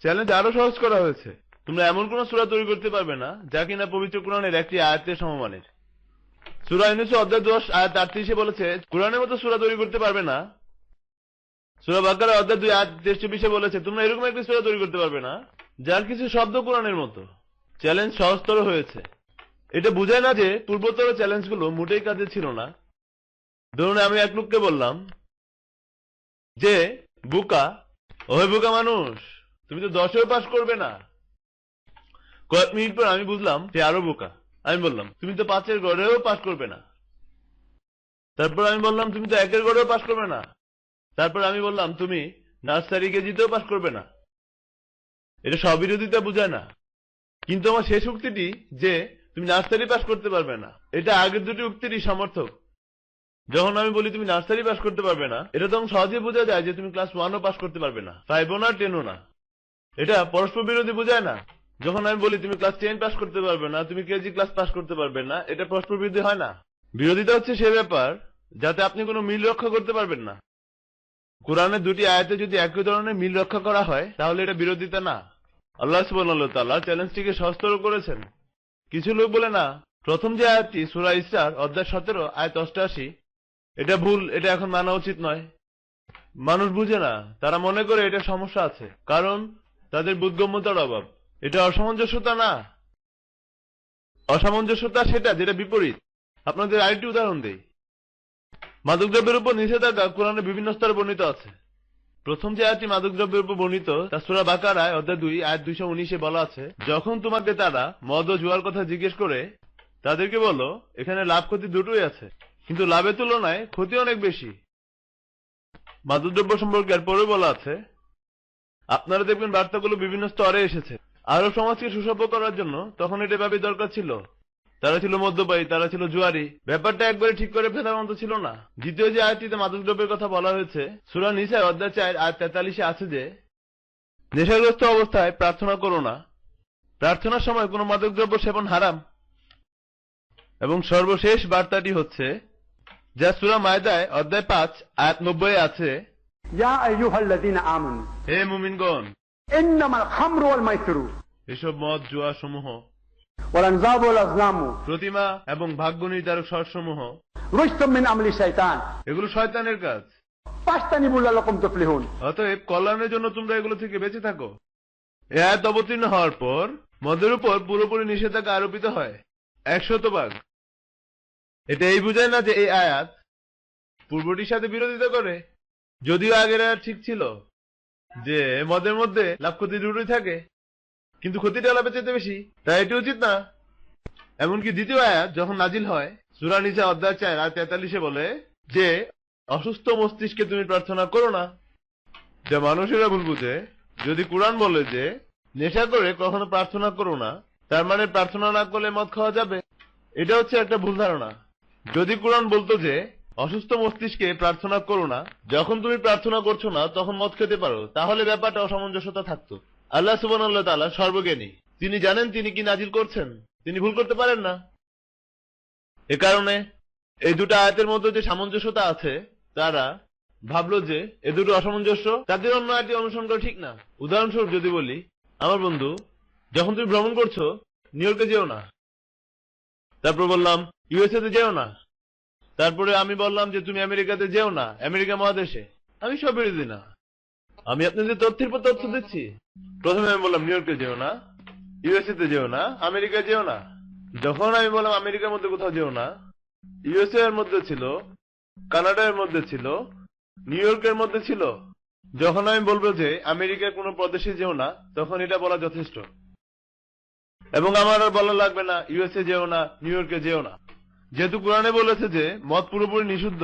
Speaker 1: চ্যালেঞ্জ আরো সহজ করা হয়েছে, তোমরা এমন কোন সূরা তৈরি করতে পারবে না যা কিনা পবিত্র কোরআনের একটি আয়াতের সমমানের। সূরা ইউনূস অধ্যায় 10 আয়াত 38 বলেছে কোরআনের মতো সূরা তৈরি করতে পারবে না। সূরা বাকারা অধ্যায় 2 আয়াত 23 বলেছে তোমরা এরকম একটি সূরা তৈরি করতে পারবে না যার কিছু শব্দ কোরআনের মতো। চ্যালেঞ্জ সহজতর হয়েছে। এটা বোঝায় না যে পূর্বতর চ্যালেঞ্জগুলো মোটেই কাজে ছিল না। ধরুন আমি এক লোককে বললাম যে বোকা, ওহে বোকা মানুষ, তুমি তো 10এও পাস করবে না। কয়েক মিনিট পর আমি বুঝলাম সে আরো বোকা। আমি বললাম তুমি তো 5-এর গড়েও পাস করবে না। তারপর আমি বললাম তুমি তো 1-এর গড়েও পাস করবে না। তারপর আমি বললাম তুমি নার্সারি কেজিতেও পাশ করবে না। এটা স্ববিরোধিতা বোঝায় না, কিন্তু আমার শেষ উক্তিটি যে তুমি নার্সারি পাশ করতে পারবে না, এটা আগের দুটি উক্তিরই সমর্থক। যখন আমি বলি তুমি নার্সারি পাশ করতে পারবে না, এটা তখন সহজে বোঝা যায় যে তুমি ক্লাস 1ও পাশ করতে পারবে না, 5ও না, 10ও না। এটা পরস্পর বিরোধী বোঝায় না। যখন আমি বলি তুমি ক্লাস 10 পাশ করতে পারবে না, তুমি কেজি ক্লাস পাশ করতে পারবে না, এটা পরস্পর বিরোধী হয় না। বিরোধিতা হচ্ছে সে ব্যাপার যাতে আপনি কোনো মিল রক্ষা করতে পারবেন না। কোরআনের দুটি আয়াতে যদি একই ধরনের মিল রক্ষা করা হয় তাহলে এটা বিরোধিতা না। আল্লাহ সুবহানাহু ওয়া তাআলা চ্যালেঞ্জটিকে সহজতর করেছেন। কিছু লোক বলে না, প্রথম যে আয়াতটি সূরা ইসরার অধ্যায় 17 আয়াত 88, এটা ভুল, এটা এখন মানা উচিত নয়। মানুষ বুঝে না, তারা মনে করে এটা সমস্যা আছে, কারণ তাদের বোধগম্যতার অভাব। এটা অসামঞ্জস্যতা না, অসামঞ্জস্যতা সেটা যেটা বিপরীত। আপনাদের আরেকটি উদাহরণ দেই। মাদকদ্রব্যের উপর নিষেধাজ্ঞা কোরআনে বিভিন্ন স্তরে বর্ণিত আছে। প্রথম যে আয়াতটি মাদকদ্রব্যের উপর বর্ণিত তা সূরা বাকারায় অধ্যায় 2 আয়াত 219 বলা আছে, যখন তোমাকে তারা মদ ও জুয়ার কথা জিজ্ঞেস করে তাদেরকে বলো এখানে লাভ ক্ষতি দুটোই আছে, কিন্তু লাভের তুলনায় ক্ষতি অনেক বেশি। মাদকদ্রব্য সম্পর্কে আর পরে বলা আছে, আপনারা দেখবেন বার্তাগুলো বিভিন্ন স্তরে এসেছে। আরব সমাজকে সুসভ্য করার জন্য তখন এটা ভাবে দরকার ছিল। তারা ছিল মদ্যপায়ী, তারা ছিল জুয়ারি, ব্যাপারটা একবারে ঠিক করে ফেলার মতো ছিল না। দ্বিতীয় যে আয়াতটিতে মাদকদ্রব্যের কথা বলা হয়েছে সূরা নিসা অধ্যায় 4 আয়াত 43 আছে যে নেশাগ্রস্ত অবস্থায় প্রার্থনা করো না, প্রার্থনার সময় কোনো মাদকদ্রব্য সেবন হারাম। এবং সর্বশেষ বার্তাটি হচ্ছে যা সূরা মায়দায় অধ্যায় 5 আয়াত 90 আছে,
Speaker 2: या अय्युहल्लज़ीना आमनू
Speaker 1: হে মুমিনগণ,
Speaker 2: इन्नमल खम्रु वल मैसिरु
Speaker 1: এসব মদ জুয়া সমূহ,
Speaker 2: वल अंज़ाबु वल अज़लामु
Speaker 1: প্রতিমা এবং ভাগ্য নির্ধারক সমূহ,
Speaker 2: रुज्सुम मिन अमली शैतान
Speaker 1: এগুলো শয়তানের কাজ।
Speaker 2: फाज्तनिबू लअल्लकुम तुफ्लिहून।
Speaker 1: অতএব কল্যাণের জন্য তোমরা এগুলো থেকে বেঁচে থাকো। এই আয়াত অবতীর্ণ হওয়ার পর মদের উপর পুরোপুরি নিষেধাজ্ঞা আরোপিত হয় 100%। এটা এই বোঝায় না যে এই আয়াত পূর্বটির সাথে বিরোধিতা করে, যদিও আগের আয়াত ঠিক ছিল যে মদের মধ্যে লাভ ক্ষতি দুটোই থাকে, কিন্তু ক্ষতিটা লাভের চাইতে বেশি, তাই এটি উচিত না। এমনকি দ্বিতীয় আয়াত যখন নাজিল হয় সূরা নিসা অধ্যায় 4 আয়াত 43 বলে যে অসুস্থ মস্তিষ্কে তুমি প্রার্থনা করো না, যা মানুষেরা ভুল বুঝে। যদি কোরআন বলে যে নেশা করে কখনো প্রার্থনা করো না, তার মানে প্রার্থনা না করলে মদ খাওয়া যাবে, এটা হচ্ছে একটা ভুল ধারণা। যদি কোরআন বলতো যে অসুস্থ মস্তিষ্কে প্রার্থনা করো না, যখন তুমি প্রার্থনা করছো না তখন মদ খেতে পারো, তাহলে ব্যাপারটা অসামঞ্জস্যতা থাকতো। আল্লাহ সুবহানাহু ওয়া তাআলা সর্বজ্ঞানী, তিনি জানেন তিনি কি নাজিল করছেন, তিনি ভুল করতে পারেন না। এ কারণে এই দুটো আয়াতের মধ্যে যে সামঞ্জস্যতা আছে, তারা ভাবলো যে এ দুটো অসামঞ্জস্য, তাদের অন্য আয়াতটি অনুসরণ করা ঠিক না। উদাহরণস্বরূপ যদি বলি, আমার বন্ধু, যখন তুমি ভ্রমণ করছো নিউ ইয়র্কে যেও না, তারপর বললাম ইউএসএ তে যেও না, তারপরে আমি বললাম যে তুমি আমেরিকাতে যেও না, আমেরিকা মহাদেশে। আমি সব বিরোধী না, আমি আপনাদের তথ্যের পর তথ্য দিচ্ছি। প্রথমে আমি বললাম নিউ ইয়র্কে যেও না, ইউএসএ তে যেও না, আমেরিকা যেও না। যখন আমি বললাম আমেরিকার মধ্যে কোথাও যেও না, ইউএসএ এর মধ্যে ছিল, কানাডার মধ্যে ছিল, নিউ ইয়র্কের মধ্যে ছিল। যখন আমি বলবো যে আমেরিকার কোন প্রদেশে যেও না, তখন এটা বলা যথেষ্ট, এবং আমার আর বলা লাগবে না ইউএসএ যেও না, নিউ ইয়র্কে যেও না। যেহেতু কোরআনে বলেছে যে মদ পুরোপুরি নিষিদ্ধ,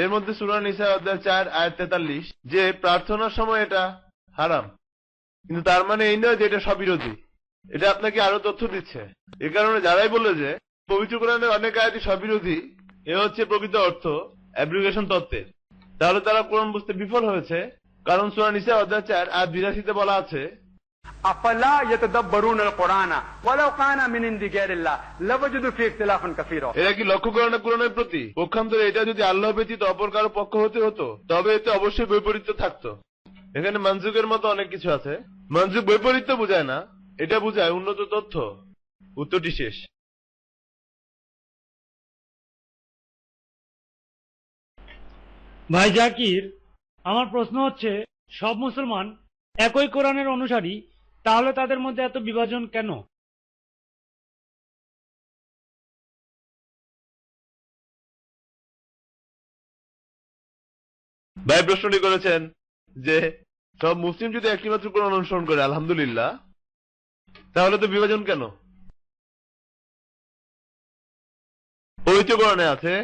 Speaker 1: এর মধ্যে সূরা নিসা অধ্যায় 4 আয়াত 43 যে প্রার্থনার সময় এটা হারাম, কিন্তু তার মানে এই নয় যে এটা স্ববিরোধী। এটা আপনাকে আরো তথ্য দিচ্ছে। এ কারণে যারাই বলে যে পবিত্র কোরআনের অনেক আয়াতই স্ববিরোধী, এ হচ্ছে প্রকৃত অর্থ অ্যাব্রিগেশন তত্ত্বের, তাহলে তারা কোরআন বুঝতে বিফল হয়েছে। কারণ সূরা নিসা অধ্যায় 4 আয়াত 82 তে বলা আছে,
Speaker 2: अफला यतदब्बरून अलकुरान वलौ काना मिन इंदी गैरिल्लाह लवजदु फी इख्तिलाफन कसीरा।
Speaker 1: এরা কি লক্ষ্য করে না কোরআনের প্রতি? পক্ষান্তরে এটা যদি আল্লাহ ব্যতীত অপর কারো পক্ষ হতে হতো তবে এতে অবশ্যই বৈপরীত্য থাকতো। এখানে মানজুকের মতো অনেক কিছু আছে। মানজুক বৈপরীত্য বোঝায় না, এটা বোঝায় উন্নত তথ্য। উত্তরটি শেষ।
Speaker 5: ভাই জাকির, আমার প্রশ্ন হচ্ছে, সব মুসলমান একই কোরআনের অনুসারী, তাহলে তাদের মধ্যে এত বিভাজন কেন?
Speaker 1: ভাই প্রশ্নটি করেছেন যে সব মুসলিম যদি একটি মাত্র কোরআন অনুসরণ করে, আলহামদুলিল্লাহ, তাহলে তো বিভাজন কেন? পবিত্র কোরআনে আছে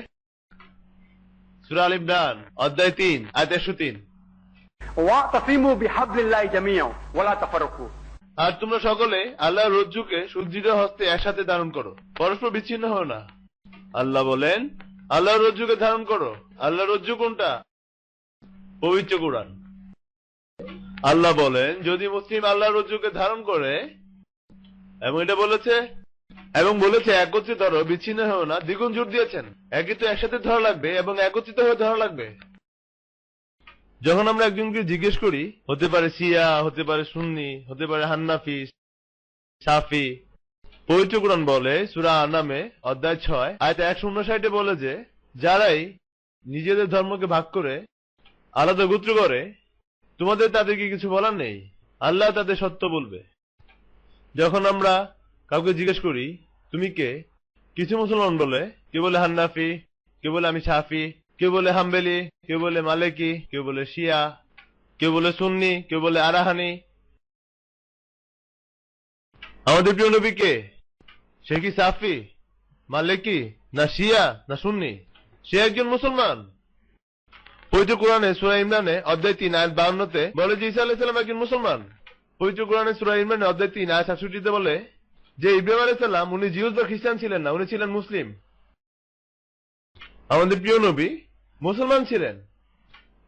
Speaker 1: সূরা আল ইমরান অধ্যায় 3 আয়াত 103,
Speaker 2: واعتصموا بحبل الله جميعا ولا تفرقوا
Speaker 1: আর তোমরা সকলে আল্লাহর রজ্জুকে সুদৃঢ় হস্তে একসাথে ধারণ করো, পরস্পর বিচ্ছিন্ন হও না। আল্লাহ বলেন, আল্লাহর রজ্জুকে ধারণ করো। আল্লাহর রজ্জু কোনটা? পবিত্র কোরআন। আল্লাহ বলেন, যদি মুসলিম আল্লাহর রজ্জুকে ধারণ করে, এবং এটা বলেছে একত্রিত ধরো, বিচ্ছিন্ন হও না, দ্বিগুণ জোর দিয়েছেন। একই তো একসাথে ধরা লাগবে এবং একত্রিত হয়ে ধরা লাগবে। যখন আমরা একজনকে জিজ্ঞেস করি, হতে পারে শিয়া, হতে পারে সুন্নি, হতে পারে হান্নাফি, শাফি, পবিত্র কোরআন বলে সূরা আনামে অধ্যায় 6 আয়াত 159 বলে যে যারাই নিজেদের ধর্মকে ভাগ করে আলাদা গোত্র করে, তোমাদের তাদেরকে কিছু বলার নেই, আল্লাহ তাদের সত্য বলবে। যখন আমরা কাউকে জিজ্ঞেস করি তুমি কে, কিছু মুসলমান বলে, কেউ বলে হান্নাফি, কেউ বলে আমি শাফি, কেউ বলে হাম্বেলি, কেউ বলে মালিকি, কেউ বলে শিয়া, কেউ বলে সুন্নি, কেউ বলে আরাহানি। আমাদের প্রিয় নবী কে? সে কি সাফি, মালিকি, না শিয়া, না সুন্নি? সে একজন মুসলমান। পবিত্র কোরআনে সূরা ইমরানে অধ্যায় 3 আয়াত 52 বলে যে ঈসা আলাইহিস সালাম একজন মুসলমান। পবিত্র কোরআনে সূরা ইমরানে অধ্যায় 3 আয়াত 67 বলে যে ইব্রাহিম আলাইহিস সালাম উনি জিউস বা খ্রিস্টান ছিলেন না, উনি ছিলেন মুসলিম। আমাদের প্রিয় নবী মুসলমান ছিলেন।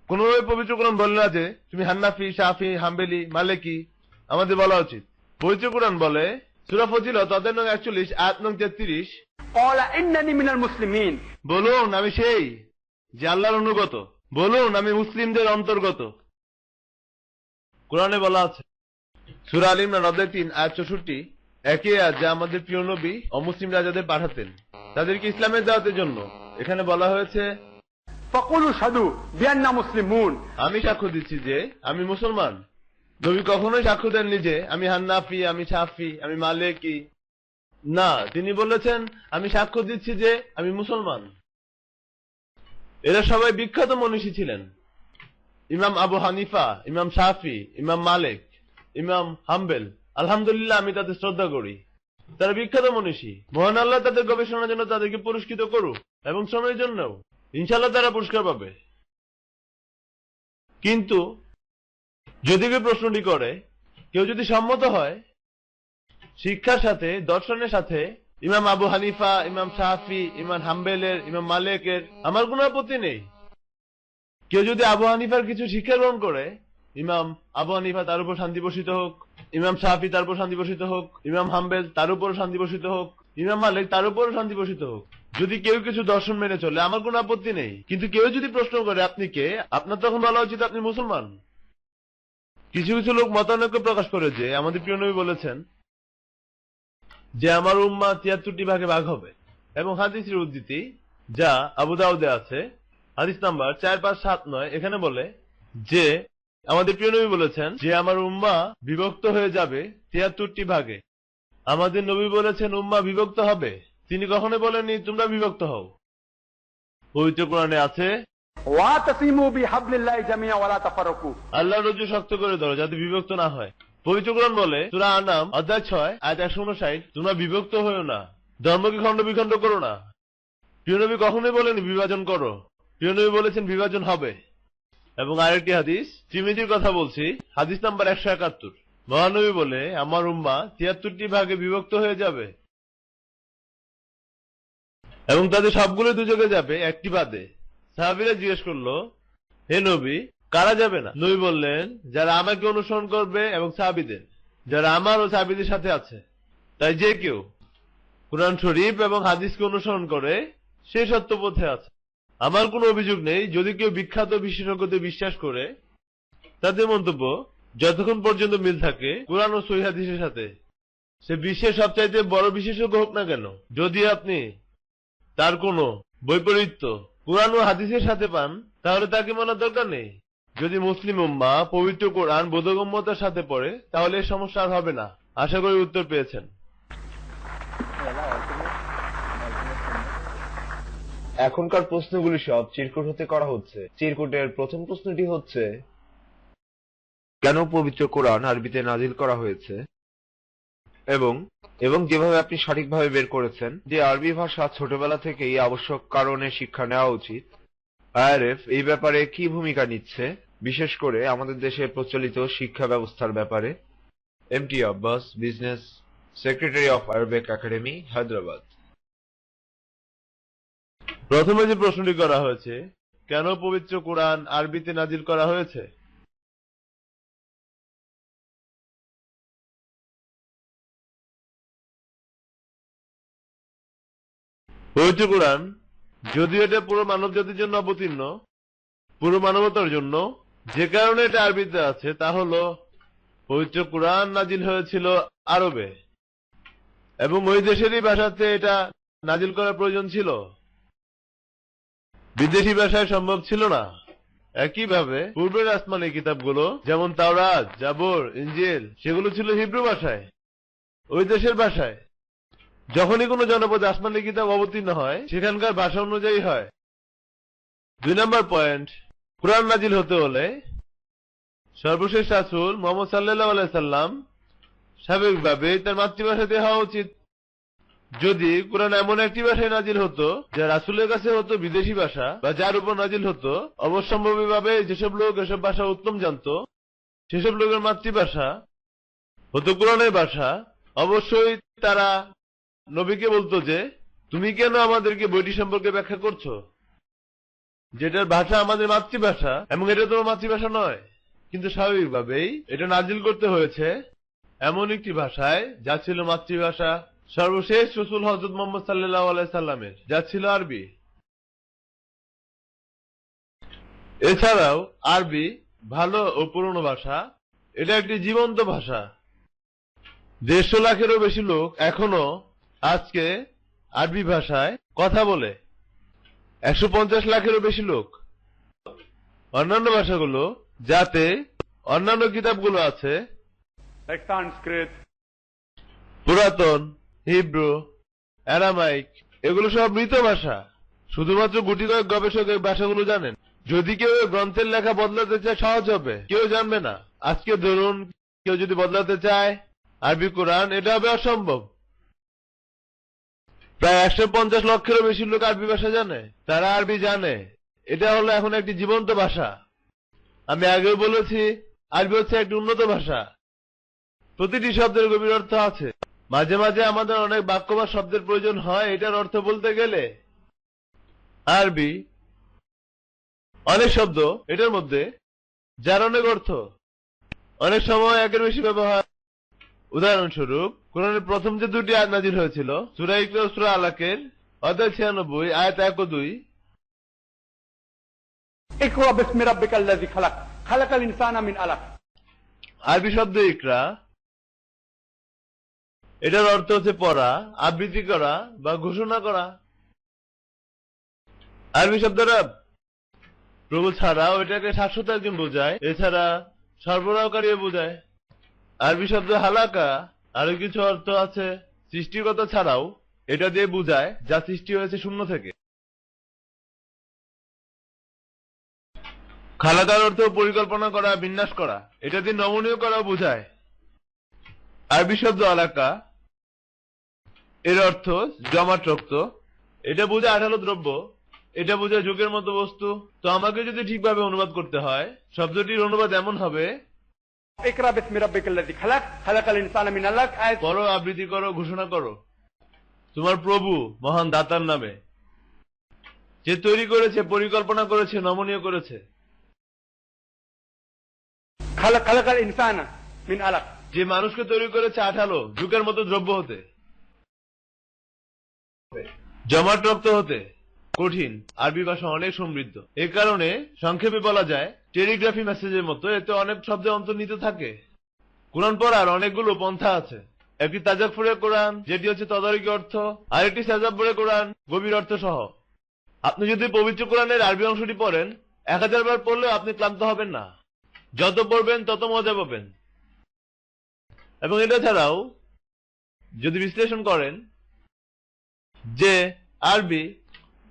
Speaker 1: কোনভাবে পবিত্র কোরআন বলে না যে তুমি হান্নাফি, শাফি, হাম্বেলি, মালিকি। আমাদের বলা উচিত, পবিত্র কোরআন বলে সূরা ফজিলত অধ্যায় নং 41 আয়াত নং 33
Speaker 2: قال إنني من المسلمين
Speaker 1: বলুন আমি সেই যে আল্লাহর অনুগত, বলুন আমি মুসলিমদের অন্তর্গত। কোরআনে বলা আছে সূরা আল ইমরান অধ্যায় 3 আয়াত 64 একই আয়াত যা আমাদের প্রিয় নবী অমুসলিম রাজাদের পাঠাতেন তাদেরকে ইসলামের দাওয়াতের জন্য। এখানে বলা হয়েছে
Speaker 2: فقولوا اشهدوا بأننا مسلمون
Speaker 1: আমি সাক্ষ্য দিচ্ছি যে আমি মুসলমান। নবী কখনোই সাক্ষ্য দেননি যে আমি হান্নাফি, আমি শাফি, আমি মালিকি। না, তিনি বলেছেন আমি সাক্ষ্য দিচ্ছি যে আমি মুসলমান। এরা সবাই বিখ্যাত মনীষী ছিলেন। ইমাম আবু হানিফা, ইমাম শাফি, ইমাম মালিক, ইমাম হাম্বেল, আলহামদুলিল্লাহ আমি তাদের শ্রদ্ধা করি। তারা বিখ্যাত মনীষী। মহান আল্লাহ তাদের গবেষণার জন্য তাদেরকে পুরস্কৃত করুক এবং শ্রমের জন্যও ইনশাআল্লাহ তারা পুরস্কার পাবে। কিন্তু যদি কেউ প্রশ্নটি করে, কেউ যদি সম্মত হয় শিক্ষার সাথে, দর্শনের সাথে, ইমাম আবু হানিফা, ইমাম শাফি, ইমাম হাম্বেলের, ইমাম মালিকের, আমার কোনো আপত্তি নেই। কেউ যদি আবু হানিফার কিছু শিক্ষা গ্রহণ করে, ইমাম আবু হানিফা তার উপর শান্তি বর্ষিত হোক, ইমাম শাফি তার উপর শান্তি বর্ষিত হোক, ইমাম হাম্বেল তার উপর শান্তি বর্ষিত হোক, ইমাম মালিক তার উপর শান্তি বর্ষিত হোক, যদি কেউ কিছু দর্শন মেনে চলে আমার কোনো আপত্তি নেই। কিন্তু কেউ যদি প্রশ্ন করে আপনি কে, আপনার তখন বলা উচিত আপনি মুসলমান। কিছু কিছু লোক মতানৈক্য প্রকাশ করে যে আমাদের প্রিয় নবী বলেছেন যে আমার উম্মাহ ৭৩টি ভাগে ভাগ হবে, এবং হাদিসের উদ্ধৃতি যা আবু দাউদে আছে হাদিস নাম্বার ৪৫৭৯ এখানে বলে যে আমাদের প্রিয় নবী বলেছেন যে আমার উম্মাহ বিভক্ত হয়ে যাবে ৭৩টি ভাগে। আমাদের নবী বলেছেন উম্মাহ বিভক্ত হবে, তিনি কখনো বলেননি তোমরা বিভক্ত হও। পবিত্র কোরআনে আছে
Speaker 2: واعتصموا بحبل الله جميعا ولا تفرقوا
Speaker 1: আল্লাহর রজ্জু শক্ত করে ধরো যাতে বিভক্ত না হয়। পবিত্র কোরআন বলে সূরা আনাম অধ্যায় 6 আয়াত 159 তোমরা বিভক্ত হয়ো না, ধর্মকে খণ্ড বিখণ্ড করো না। প্রিয় নবী কখনোই বলেনি বিভাজন করো, প্রিয় নবী বলেছেন বিভাজন হবে। এবং আরেকটি হাদিস তিরমিজির কথা বলছি, হাদিস নাম্বার 171 মহানবী বলে আমার উম্মাহ ৭৩টি ভাগে বিভক্ত হয়ে যাবে এবং তাদের সবগুলো দুযোগে যাবে একটি বাদে। সাহাবীরা জিজ্ঞেস করলো হে নবী কারা যাবে না? নবী বললেন যারা আমাকে অনুসরণ করবে এবং সাহাবীদের, যারা আমার ও সাহাবীদের সাথে আছে। তাই যে কেউ কুরআন শরীফ এবং হাদিসকে অনুসরণ করে সে সত্য পথে আছে। আমার কোনো অভিযোগ নেই যদি কেউ বিখ্যাত বিশেষজ্ঞদের বিশ্বাস করে তাদের মন্তব্য যতক্ষণ পর্যন্ত মিল থাকে কুরআন ও সহিহ হাদিসের সাথে, সে বিশ্বের সবচাইতে বড় বিশেষজ্ঞ হোক না কেন, যদি আপনি তার কোনো বৈপরীত্য কুরআন ও হাদিসের সাথে পান তাহলে তাকে মানার দরকার নেই। যদি মুসলিম উম্মাহ পবিত্র কোরআন বোধগম্যতার সাথে পড়ে তাহলে এর সমস্যা আর হবে না। আশা করি উত্তর পেয়েছেন।
Speaker 3: এখনকার প্রশ্নগুলি সব চিরকুট হতে করা হচ্ছে। চিরকুটের প্রথম প্রশ্নটি হচ্ছে কেন পবিত্র কোরআন আরবিতে নাজিল করা হয়েছে, এবং যেভাবে আপনি সঠিকভাবে বের করেছেন যে আরবি ভাষা ছোটবেলা থেকেই আবশ্যক কারণে শিক্ষা নেওয়া উচিত, আইআরএফ এই ব্যাপারে কি ভূমিকা নিচ্ছে বিশেষ করে আমাদের দেশে প্রচলিত শিক্ষা ব্যবস্থার ব্যাপারে। MT Abbas, business secretary of Arabic academy, Hyderabad.
Speaker 1: প্রথমে যে প্রশ্নটি করা হয়েছে, কেন পবিত্র কোরআন আরবিতে নাজিল করা হয়েছে? পবিত্র কোরআন যদিও এটা পুরো মানব জাতির জন্য অবতীর্ণ, পুরো মানবতার জন্য, যে কারণে এটা আরবিতে আছে তা হলো পবিত্র কোরআন নাজিল হয়েছিল আরবে এবং ওই দেশেরই ভাষাতে এটা নাজিল করার প্রয়োজন ছিল, বিদেশি ভাষায় সম্ভব ছিল না। একইভাবে পূর্বের আসমানি কিতাবগুলো যেমন তাওরাত, জাবর, ইনজিল সেগুলো ছিল হিব্রু ভাষায়, ওই দেশের ভাষায়। যখনই কোনো জনপদে আসমানি কিতাব অবতীর্ণ হয় সেখানকার ভাষা অনুযায়ী হয়। 2 নম্বর পয়েন্ট, কোরআন নাজিল হতে হলে সর্বশেষ রাসূল মুহাম্মদ সাল্লাল্লাহু আলাইহি সাল্লাম স্বাভাবিকভাবে তার মাতৃভাষাতে হওয়া উচিত। যদি কোরআন এমন একটি ভাষায় নাজিল হতো যা রাসূলের কাছে হতো বিদেশি ভাষা বা যার উপর নাজিল হতো, অবশ্যম্ভাবীভাবে যেসব লোক এসব ভাষা উত্তম জানতো সেসব লোকের মাতৃভাষা হতো কোরআনের ভাষা, অবশ্যই তারা নবীকে বলতো যে তুমি কেন আমাদেরকে বইটি সম্পর্কে ব্যাখ্যা করছো, যেটার ভাষা আমাদের মাতৃভাষা এবং এটা তোমার মাতৃভাষা নয়। কিন্তু স্বাভাবিকভাবেই এটা নাজিল করতে হয়েছে এমন একটি ভাষায় যা ছিল মাতৃভাষা সর্বশেষ রাসূল হযরত মুহাম্মদ সাল্লাল্লাহু আলাইহি সাল্লামের, যা ছিল আরবি। এছাড়াও আরবি ভালো ও পুরনো ভাষা, এটা একটি জীবন্ত ভাষা। 150 লাখেরও বেশি লোক এখনো আজকে আরবি ভাষায় কথা বলে, 150 লাখেরও বেশি লোক। অন্যান্য ভাষাগুলো যাতে অন্যান্য কিতাবগুলো আছে,
Speaker 2: like Sanskrit,
Speaker 1: পুরাতন, হিব্রু, অ্যারামাইক, এগুলো সব মৃত ভাষা। শুধুমাত্র গুটি কয়েক গবেষক এই ভাষাগুলো জানেন। যদি কেউ গ্রন্থের লেখা বদলাতে চায় সহজ হবে, কেউ জানবে না। আজকে ধরুন কেউ যদি বদলাতে চায় আরবি কোরআন, এটা হবে অসম্ভব। প্রায় 150 লক্ষেরও বেশি লোক আরবি ভাষা জানে, তারা আরবি জানে। এটা হলো এখন একটি জীবন্ত ভাষা। আমি আগেও বলেছি আরবি হচ্ছে একটি উন্নত ভাষা, প্রতিটি শব্দের গভীর অর্থ আছে। মাঝে মাঝে আমাদের অনেক বাক্য বা শব্দের প্রয়োজন হয় এটার অর্থ বলতে গেলে। আরবি অনেক শব্দ এটার মধ্যে যার অনেক অর্থ, অনেক সময় একের বেশি ব্যবহার। উদাহরণস্বরূপ কোরআনের প্রথম যে 2টি আয়াত নাজিল হয়েছিল সূরা ইকরা ও সূরা আলাকের অধ্যায় 96 আয়াত 1 ও 2।
Speaker 2: इक़रा बिस्मि रब्बिकल्लज़ी खलक़ खलक़ल इंसाना मिन अलक़।
Speaker 1: আরবি শব্দ ইকরা, এটার অর্থ হচ্ছে পড়া, আবৃত্তি করা বা ঘোষণা করা। আরবি শব্দ রব, প্রভু ছাড়াও এটাকে শাশ্বত একজন বোঝায়, এছাড়া সরবরাহকারীও বোঝায়। আরবি শব্দ হালাকা, আরো কিছু অর্থ আছে সৃষ্টিকর্তা ছাড়াও, এটা দিয়ে বোঝায় যা সৃষ্টি হয়েছে শূন্য থেকে। খালাকার অর্থ পরিকল্পনা করা, বিন্যাস করা, এটা দিয়ে নমনীয় করা বোঝায়। আরবি শব্দ আলাকা, এর অর্থ জমাট রক্ত, এটা বোঝায় আঠালো দ্রব্য, এটা বোঝায় যুগের মতো বস্তু। তো আমাকে যদি ঠিকভাবে অনুবাদ করতে হয়, শব্দটির অনুবাদ এমন হবে
Speaker 2: इक़रा बिस्मि रब्बिकल्लज़ी खलक़ खलक़ल इंसाना मिन अलक़।
Speaker 1: করো, আবৃত্তি করো, ঘোষণা করো তোমার প্রভু মহান দাতার নামে, যে তৈরি করেছে, পরিকল্পনা করেছে, নমনীয় করেছে।
Speaker 2: खलक़ल इंसाना मिन अलक़,
Speaker 1: যে মানুষকে তৈরি করেছে আঠালো যুগের মতো দ্রব্য হতে, জমাট রক্ত হতে। কঠিন আরবি ভাষা অনেক সমৃদ্ধ, এ কারণে সংক্ষেপে বলা যায় টেলিগ্রাফি মেসেজের মতো এতে অনেক শব্দ অন্তর্নিহিত থাকে। কোরআন পড়ার অনেকগুলো পন্থা আছে। একটি তাজাফুরে কোরআন, যেটি হচ্ছে তদারকি অর্থ, আর একটি সাজাফুরে কোরআন, গভীর অর্থ সহ। আপনি যদি পবিত্র কোরআনের আরবি অংশটি পড়েন 1000 বার পড়লেও আপনি ক্লান্ত হবেন না, যত পড়বেন তত মজা পাবেন। এবং এটা ছাড়াও যদি বিশ্লেষণ করেন যে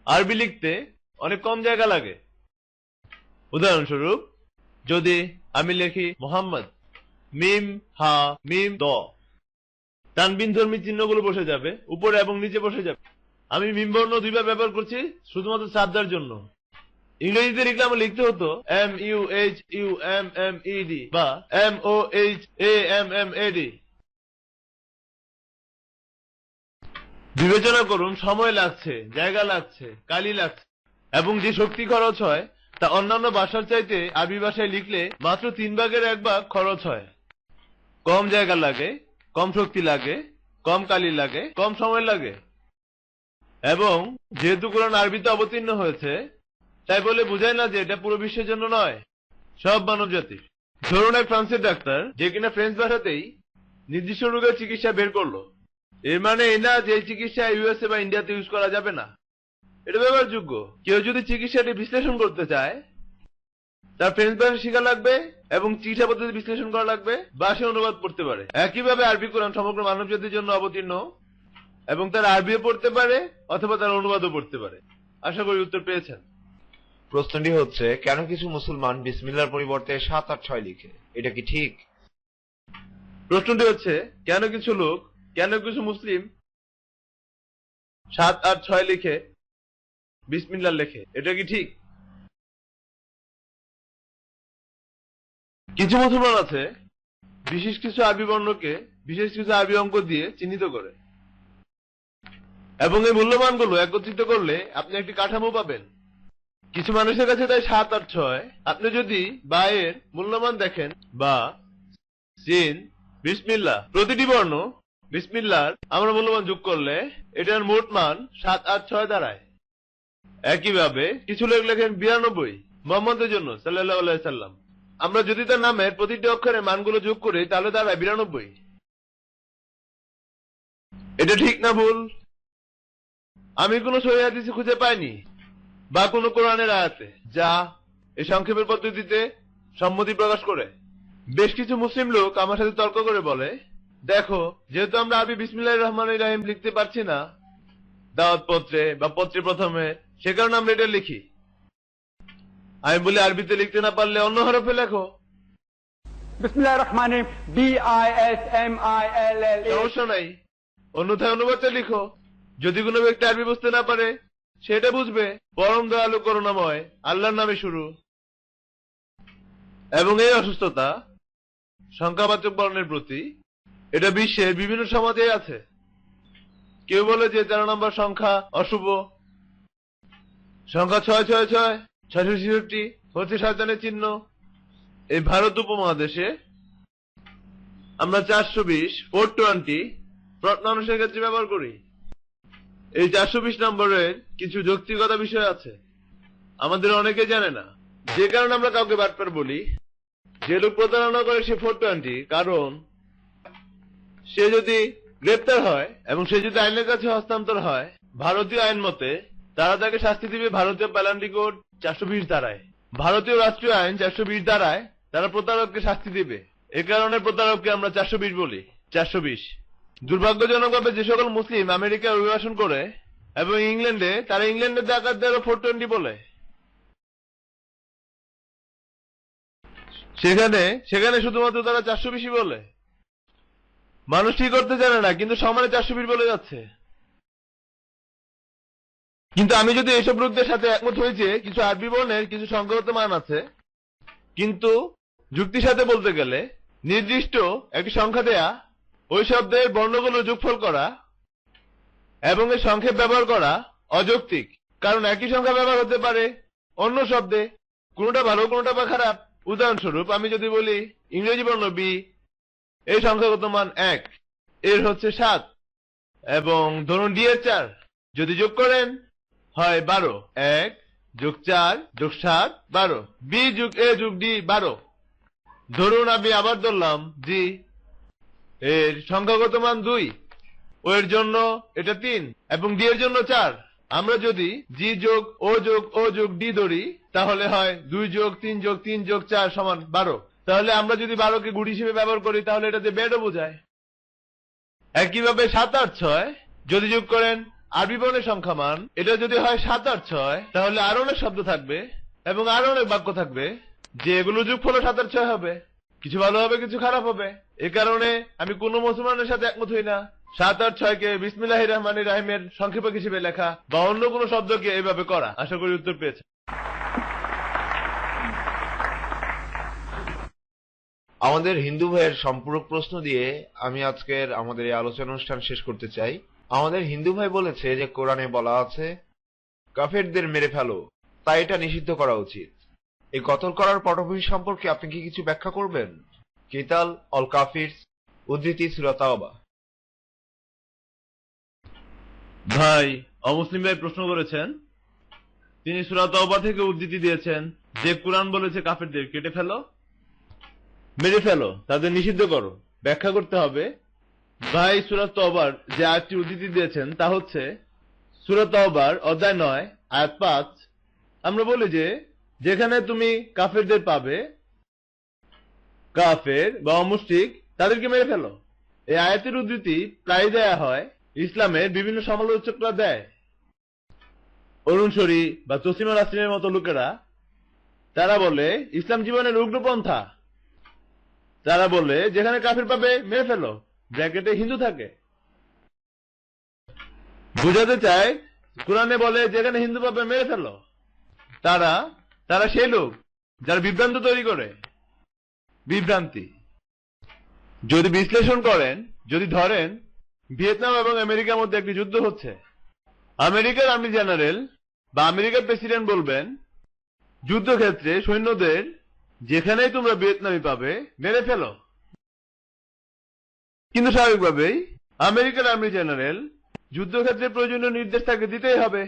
Speaker 1: আরবি লিখতে অনেক কম জায়গা লাগে। উদাহরণস্বরূপ যদি আমি লিখি মোহাম্মদ, মিম হা মিম দ, তানবিন ধর্মী চিহ্নগুলো বসে যাবে, উপরে এবং নিচে বসে যাবে। আমি মিম বর্ণ 2 বার ব্যবহার করছি শুধুমাত্র শ্রাদ্ধার জন্য। ইংরেজিতে লিখলে আমার লিখতে হতো MUHUMMED বা MOHAMMAD। বিবেচনা করুন, সময় লাগছে, জায়গা লাগছে, কালি লাগছে এবং যে শক্তি খরচ হয় তা অন্যান্য ভাষার চাইতে আরবি ভাষায় লিখলে মাত্র 1/3 খরচ হয়। কম জায়গা লাগে, কম শক্তি লাগে, কম কালি লাগে, কম সময় লাগে। এবং যেহেতু কোরআন আরবিতে অবতীর্ণ হয়েছে তাই বলে বোঝায় না যে এটা পুরো বিশ্বের জন্য নয়, সব মানব জাতির। ধরুন এক ফ্রান্সের ডাক্তার যে কিনা ফ্রেঞ্চ ভাষাতেই নির্দিষ্ট রোগের চিকিৎসা বের করলো, এর মানে এই না যে এই চিকিৎসা ইউএসএ বা ইন্ডিয়াতে ইউজ করা যাবে না, এটা ব্যবহারযোগ্য। কেউ যদি চিকিৎসাটি বিশ্লেষণ করতে চায় তার ফ্রেঞ্চ ভাষা শেখা লাগবে এবং চিকিৎসা পদ্ধতি বিশ্লেষণ করা লাগবে বা সে অনুবাদ পড়তে পারে। একইভাবে আরবি কোরআন সমগ্র মানব জাতির জন্য অবতীর্ণ এবং তার আরবিও পড়তে পারে অথবা তার অনুবাদও পড়তে পারে। আশা করি উত্তর পেয়েছেন।
Speaker 3: প্রশ্নটি হচ্ছে, কেন কিছু মুসলমান বিসমিল্লাহর পরিবর্তে 7 আর 6 লিখে? এটা কি ঠিক?
Speaker 1: প্রশ্নটি হচ্ছে, কেন কিছু মুসলিম 7 আর 6 লিখে বিসমিল্লাহ লেখে, এটা কি ঠিক? কিছু মুসলমান আছে বিশেষ কিছু আরবি বর্ণকে বিশেষ কিছু আরবি অঙ্ক দিয়ে চিহ্নিত করে এবং এই মূল্যমানগুলো একত্রিত করলে আপনি একটি কাঠামো পাবেন। কিছু মানুষের কাছে তাই 7 আর 6। আপনি যদি বা এর মূল্যমান দেখেন, বা, সিন, বিসমিল্লাহ, প্রতিটি বর্ণ বিসমিল্লাহর আমরা মূল্যমান যোগ করলে এটার মোট মান 7 আর 6 দাঁড়ায়। একইভাবে কিছু লোক লেখেন 92 মুহাম্মদের জন্য সাল্লাল্লাহু আলাইহি সাল্লাম। আমরা যদি তার নামের প্রতিটি অক্ষরের মানগুলো যোগ করি তাহলে দাঁড়ায় 92। এটা ঠিক না ভুল? আমি কোনো সহিহ হাদিসে খুঁজে পাইনি বা কোনো কোরআনের আয়াতে যা এই সংক্ষেপের পদ্ধতিতে সম্মতি প্রকাশ করে। বেশ কিছু মুসলিম লোক আমার সাথে তর্ক করে বলে, দেখো, যেহেতু আমরা আরবি বিসমিল্লাহির রহমানির রহিম লিখতে পারছি না দাওয়াত পত্রে বা পত্রে প্রথমে, সে কারণে আমরা এটা লিখি। আমি বলি, আরবিতে লিখতে না পারলে অন্য হরফে লেখো।
Speaker 2: बिस्मिल्लाहिर रहमानिर BISMILLA।
Speaker 1: সমস্যা নাই, অন্যথায় অনুবাদটা লিখো। যদি কোনো ব্যক্তি আরবি বুঝতে না পারে সেটা বুঝবে পরম দয়ালু করুণাময় আল্লাহর নামে শুরু। এবং এই অসুস্থতা সংখ্যাবাচক বর্ণের প্রতি, এটা বিশ্বের বিভিন্ন সমাজে আছে। কেউ বলে যে 13 নম্বর সংখ্যা অশুভ, সংখ্যা 666 666 হচ্ছে শয়তানের চিহ্ন। এই ভারত উপমহাদেশে আমরা 420 420 প্রত্নানুসারের ক্ষেত্রে ব্যবহার করি। এই 420 নম্বরের কিছু যৌক্তিকতা বিষয় আছে, আমাদের অনেকে জানে না, যে কারণে আমরা কাউকে বাটপার বলি। যে লোক প্রতারণা করে সে 420, কারণ সে যদি গ্রেপ্তার হয় এবং সে যদি আইনের কাছে হস্তান্তর হয়, ভারতীয় আইন মতে তারা তাকে শাস্তি দিবে ভারতীয় পেনাল্টি কোড 420 ধারায়। ভারতীয় রাষ্ট্রীয় আইন 420 ধারায় তারা প্রতারককে শাস্তি দিবে। এ কারণে প্রতারককে আমরা 420 বলি। 420। দুর্ভাগ্যজনকভাবে যে সকল মুসলিম আমেরিকায় অভিবাসন করে এবং ইংল্যান্ডে, তারা ইংল্যান্ডের ডাকাতদেরও 420 বলে। সেখানে শুধুমাত্র তারা 420 বলে। মানুষ ঠিক করতে জানে না, কিন্তু সমানে 420 বলে যাচ্ছে। কিন্তু আমি যদি এইসব লোকদের সাথে একমত হই যে কিছু আরবি বর্ণের কিছু সংখ্যাগত মান আছে, কিন্তু যুক্তির সাথে বলতে গেলে নির্দিষ্ট একটি সংখ্যা দেয়া, ওই শব্দের বর্ণগুলো যোগফল করা এবং এর সংক্ষেপ ব্যবহার করা অযৌক্তিক। কারণ একই সংখ্যা ব্যবহার হতে পারে অন্য শব্দে, কোনোটা ভালো কোনোটা বা খারাপ। উদাহরণস্বরূপ আমি যদি বলি ইংরেজি বর্ণ বি, এই সংখ্যাগত মান 1, এর হচ্ছে 7, এবং ধরুন ডি এর 4, যদি যোগ করেন হয় 12। 1 যোগ 4 যোগ 7 12, বি যোগ এ যোগ ডি 12। ধরুন আমি আবার ধরলাম জি, এর সংখ্যাগত মান 2, ও এর জন্য এটা 3 এবং ডি এর জন্য 4। আমরা যদি জি যোগ ও যোগ ডি ধরি তাহলে হয় 2 যোগ 3 যোগ 3 যোগ 4 সমান 12। তাহলে আমরা যদি 12কে গুণ হিসেবে ব্যবহার করি তাহলে এটাতে বেডও বোঝায়। একইভাবে 7 আর 6 যদি যোগ করেন আরবি বর্ণের সংখ্যা মান, এটা যদি হয় 7 আর 6, তাহলে আরো অনেক শব্দ থাকবে এবং আরো অনেক বাক্য থাকবে যে এগুলো যোগফল 7 আর 6 হবে। কিছু ভালো হবে, কিছু খারাপ হবে। এ কারণে আমি কোন মুসলমানের সাথে একমত হই না 7 আর 6কে বিসমিল্লাহির রহমানির রহিমের সংক্ষেপক হিসেবে লেখা বা অন্য কোনো শব্দকে এইভাবে করা। আশা করি উত্তর পেয়েছেন।
Speaker 3: আমাদের হিন্দু ভাইয়ের সম্পূরক প্রশ্ন দিয়ে আমি আজকের আমাদের এই আলোচনা অনুষ্ঠান শেষ করতে চাই। আমাদের হিন্দু ভাই বলেছে যে কোরআনে বলা আছে কাফেরদের মেরে ফেলো, তাই এটা নিষিদ্ধ করা উচিত। এই কতল করার পটভূমি সম্পর্কে আপনি কি কিছু ব্যাখ্যা করবেন? কিতাল অল কাফির, উদ্ধৃতি সূরা তাওবা।
Speaker 1: ভাই অমুসলিম ভাই প্রশ্ন করেছেন, তিনি সূরা তাওবা থেকে উদ্ধৃতি দিয়েছেন যে কোরআন বলেছে কাফেরদের কেটে ফেলো, মেরে ফেলো, তাদের নিষিদ্ধ করো। ব্যাখ্যা করতে হবে। ভাই সূরা তাওবার যে আয়াতটি উদ্ধৃতি দিয়েছেন তা হচ্ছে সূরা তাওবার অধ্যায় 9 আয়াত 5। আমরা বলি যে যেখানে তুমি কাফেরদের পাবে, কাফের বা অমুশরিক, তাদেরকে মেরে ফেলো। এই আয়াতের উদ্ধৃতি প্রায় দেয়া হয়, ইসলামের বিভিন্ন সমালোচকরা দেয়। অরুণ শরী বা তসলিমা নাসরিনের মতো লোকেরা, তারা বলে ইসলাম জীবনের উগ্রপন্থা। তারা বলে যেখানে কাফের পাবে মেরে ফেলো, ব্র্যাকেটে হিন্দু থাকে। বুঝাতে চায় কোরআনে বলে যেখানে হিন্দু পাবে মেরে ফেলো। তারা সেই লোক যারা বিভ্রান্ত তৈরি করে, বিভ্রান্তি। যদি বিশ্লেষণ করেন, যদি ধরেন ভিয়েতনাম এবং আমেরিকার মধ্যে একটি যুদ্ধ হচ্ছে, আমেরিকার আর্মি জেনারেল বা আমেরিকার প্রেসিডেন্ট বলবেন যুদ্ধক্ষেত্রে সৈন্যদের যেখানেই তোমরা ভিয়েতনামি পাবে মেরে ফেলো। কিন্তু স্বাভাবিকভাবেই আমেরিকার আর্মি জেনারেল যুদ্ধক্ষেত্রে প্রয়োজনীয় নির্দেশ তাকে দিতেই হবে,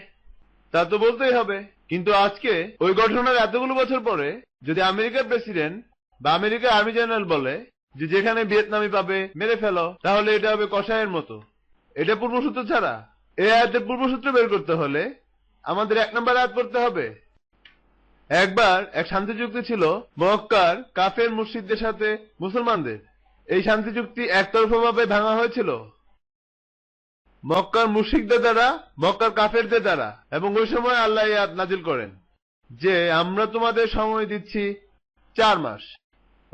Speaker 1: তা তো বলতেই হবে। কিন্তু আজকে ওই ঘটনার এতগুলো বছর পরে যদি আমেরিকার প্রেসিডেন্ট বা আমেরিকার আর্মি জেনারেল বলে যে যেখানে ভিয়েতনামি পাবে মেরে ফেলো, তাহলে এটা হবে কষায়ের মতো। এটা পূর্বসূত্র ছাড়া। এই আয়াতের পূর্বসূত্র বের করতে হলে আমাদের 1 নম্বর আয়াত পড়তে হবে। একবার এক শান্তি চুক্তি ছিল মক্কার কাফের মুশরিকদের সাথে মুসলমানদের। এই শান্তি চুক্তি একতরফাভাবে ভাঙা হয়েছিল মক্কার মুশরিকদের দ্বারা, মক্কার কাফেরদের দ্বারা। এবং ওই সময় আল্লাহ এই আয়াত নাজিল করেন যে আমরা তোমাদের সময় দিচ্ছি 4 মাস,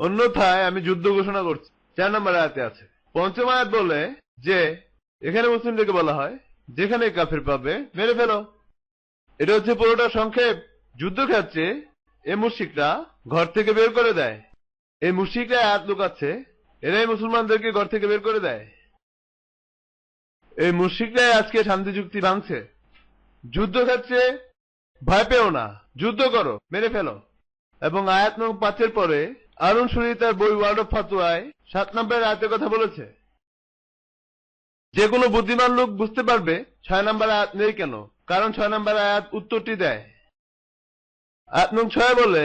Speaker 1: অন্যথায় আমি যুদ্ধ ঘোষণা করছি। 4 নম্বর আয়াতে আছে। 5ম আয়াত বলে যে এখানে মুসলিমদেরকে বলা হয় যেখানে কাফের পাবে মেরে ফেলো। এটা হচ্ছে পুরোটা সংক্ষেপ। যুদ্ধক্ষেত্রে এই মুশরিকরা ঘর থেকে বের করে দেয়। এই মুশরিকরা আয়াত লুকাচ্ছে, এরাই মুসলমানদেরকে ঘর থেকে বের করে দেয়। এই মুশরিকরাই আজকে শান্তি চুক্তি ভাঙছে। যুদ্ধক্ষেত্রে ভয় পেও না, যুদ্ধ করো, মেরে ফেলো। এবং আয়াত নং 5 পরে আরুন শরী তার বই ওয়ার্ড অফ ফাতুয়ায় 7 নম্বর আয়াতের কথা বলেছে। যে কোনো বুদ্ধিমান লোক বুঝতে পারবে 6 নম্বর আয়াত নেই কেন, কারণ 6 নম্বর আয়াত উত্তরটি দেয়। আয়াত নং 6 বলে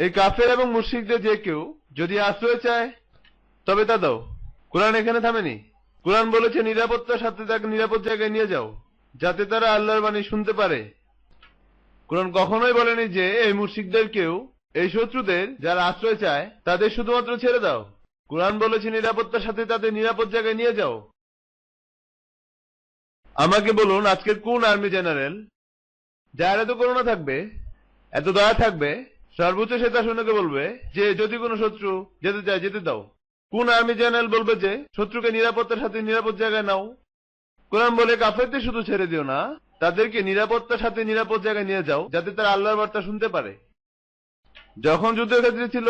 Speaker 1: এই কাফের এবং মুশরিকদের যে কেউ যদি আশ্রয় চায় তবে তা দাও। কোরআন এখানে থামেনি। কোরআন বলেছে নিরাপত্তার সাথে তাকে নিরাপদ জায়গায় নিয়ে যাও, যাতে তারা আল্লাহর বাণী শুনতে পারে। কোরআন কখনোই বলেনি যে এই মুশরিকদের কেউ, এই শত্রুদের যারা আশ্রয় চায় তাদের শুধুমাত্র ছেড়ে দাও। কোরআন বলেছে নিরাপত্তার সাথে তাদের নিরাপদ জায়গায় নিয়ে যাও। আমাকে বলুন আজকের কোন আর্মি জেনারেল, যার এত করুণা থাকবে, এত দয়া থাকবে, সর্বোচ্চ সে তার সৈন্যকে বলবে যে যদি কোনো শত্রু যেতে চায় যেতে দাও? কোন আর্মি জেনারেল বলবে যে শত্রুকে নিরাপত্তার সাথে নিরাপদ জায়গায় নাও? কোরআন বলে কাফেরদের শুধু ছেড়ে দিও না, তাদেরকে নিরাপত্তার সাথে নিরাপদ জায়গায় নিয়ে যাও, যাতে তারা আল্লাহর বার্তা শুনতে পারে। যখন যুদ্ধক্ষেত্রে ছিল,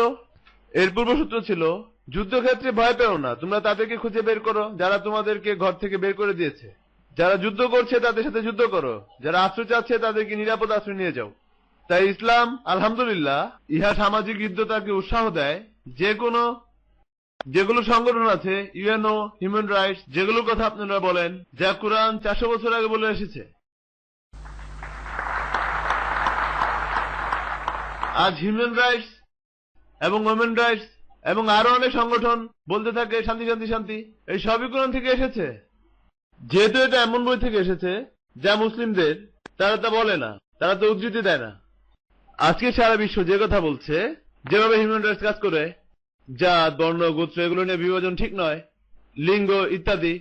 Speaker 1: এর পূর্বসূত্র ছিল যুদ্ধক্ষেত্রে ভয় পেও না, তোমরা তাদেরকে খুঁজে বের করো যারা তোমাদেরকে ঘর থেকে বের করে দিয়েছে। যারা যুদ্ধ করছে তাদের সাথে যুদ্ধ করো, যারা আশ্রয় চাচ্ছে তাদেরকে নিরাপদ আশ্রয় নিয়ে যাও। তাই ইসলাম আলহামদুলিল্লাহ ইহা সামাজিক হৃদ্যতাকে উৎসাহ দেয়। যেগুলো সংগঠন আছে, ইউএনও, হিউম্যান রাইটস, যেগুলোর কথা আপনারা বলেন, যা কোরআন 400 বছর আগে বলে এসেছে, আজ হিউম্যান রাইটস এবং ওমেন রাইটস এবং আরো অনেক সংগঠন বলতে থাকে শান্তি শান্তি শান্তি। এই সবই কোরআন থেকে এসেছে। যেহেতু এটা এমন বই থেকে এসেছে যা মুসলিমদের, তারা তা বলে না, তারা তো উদ্ধৃতি দেয় না। আজকে সারা বিশ্ব যে কথা বলছে, যেভাবে হিউম্যান রাইটস কাজ করে, জাত, বর্ণ, গোত্র এগুলো নিয়ে বিভাজন ঠিক নয়, লিঙ্গ ইত্যাদি,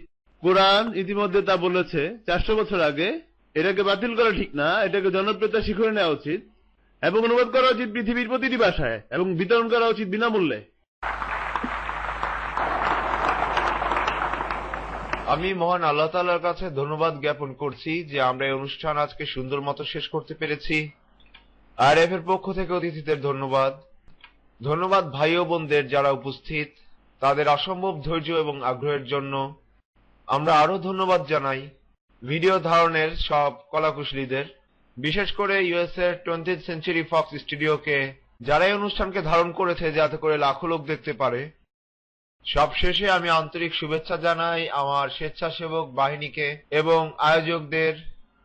Speaker 1: কোরআন ইতিমধ্যে তা বলেছে 400 বছর আগে। এটাকে বাতিল করা ঠিক না, এটাকে জনপ্রিয়তার শিখরে নেওয়া উচিত এবং অনুবাদ করা উচিত পৃথিবীর প্রতিটি ভাষায় এবং বিতরণ করা উচিত বিনামূল্যে।
Speaker 3: আমি মহান আল্লাহ তাআলার কাছে ধন্যবাদ জ্ঞাপন করছি যে আমরা এই অনুষ্ঠান আজকে সুন্দর মতো শেষ করতে পেরেছি। আর এর পক্ষ থেকে অতিথিদের ধন্যবাদ। ধন্যবাদ ভাই ও বোনদের যারা উপস্থিত, তাদের অসম্ভব ধৈর্য এবং আগ্রহের জন্য। আমরা আরো ধন্যবাদ জানাই ভিডিও ধারণের সব কলাকুশলীদের, বিশেষ করে ইউএস এর 20th সেঞ্চুরি ফক্স স্টুডিওকে, যারা এই অনুষ্ঠানকে ধারণ করেছে যাতে করে লাখো লোক দেখতে পারে। সবশেষে আমি আন্তরিক শুভেচ্ছা জানাই আমার স্বেচ্ছাসেবক বাহিনীকে এবং আয়োজকদের,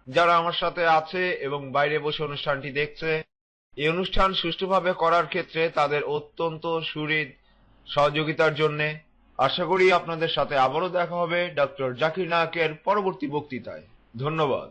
Speaker 3: যারা আমার সাথে আছে এবং বাইরে বসে অনুষ্ঠানটি দেখছে। এই অনুষ্ঠান সুষ্ঠুভাবে করার ক্ষেত্রে তাদের অত্যন্ত সুহৃদ সহযোগিতার জন্য। আশা করি আপনাদের সাথে আবারও দেখা হবে ডক্টর জাকির নায়কের পরবর্তী বক্তৃতায়। ধন্যবাদ।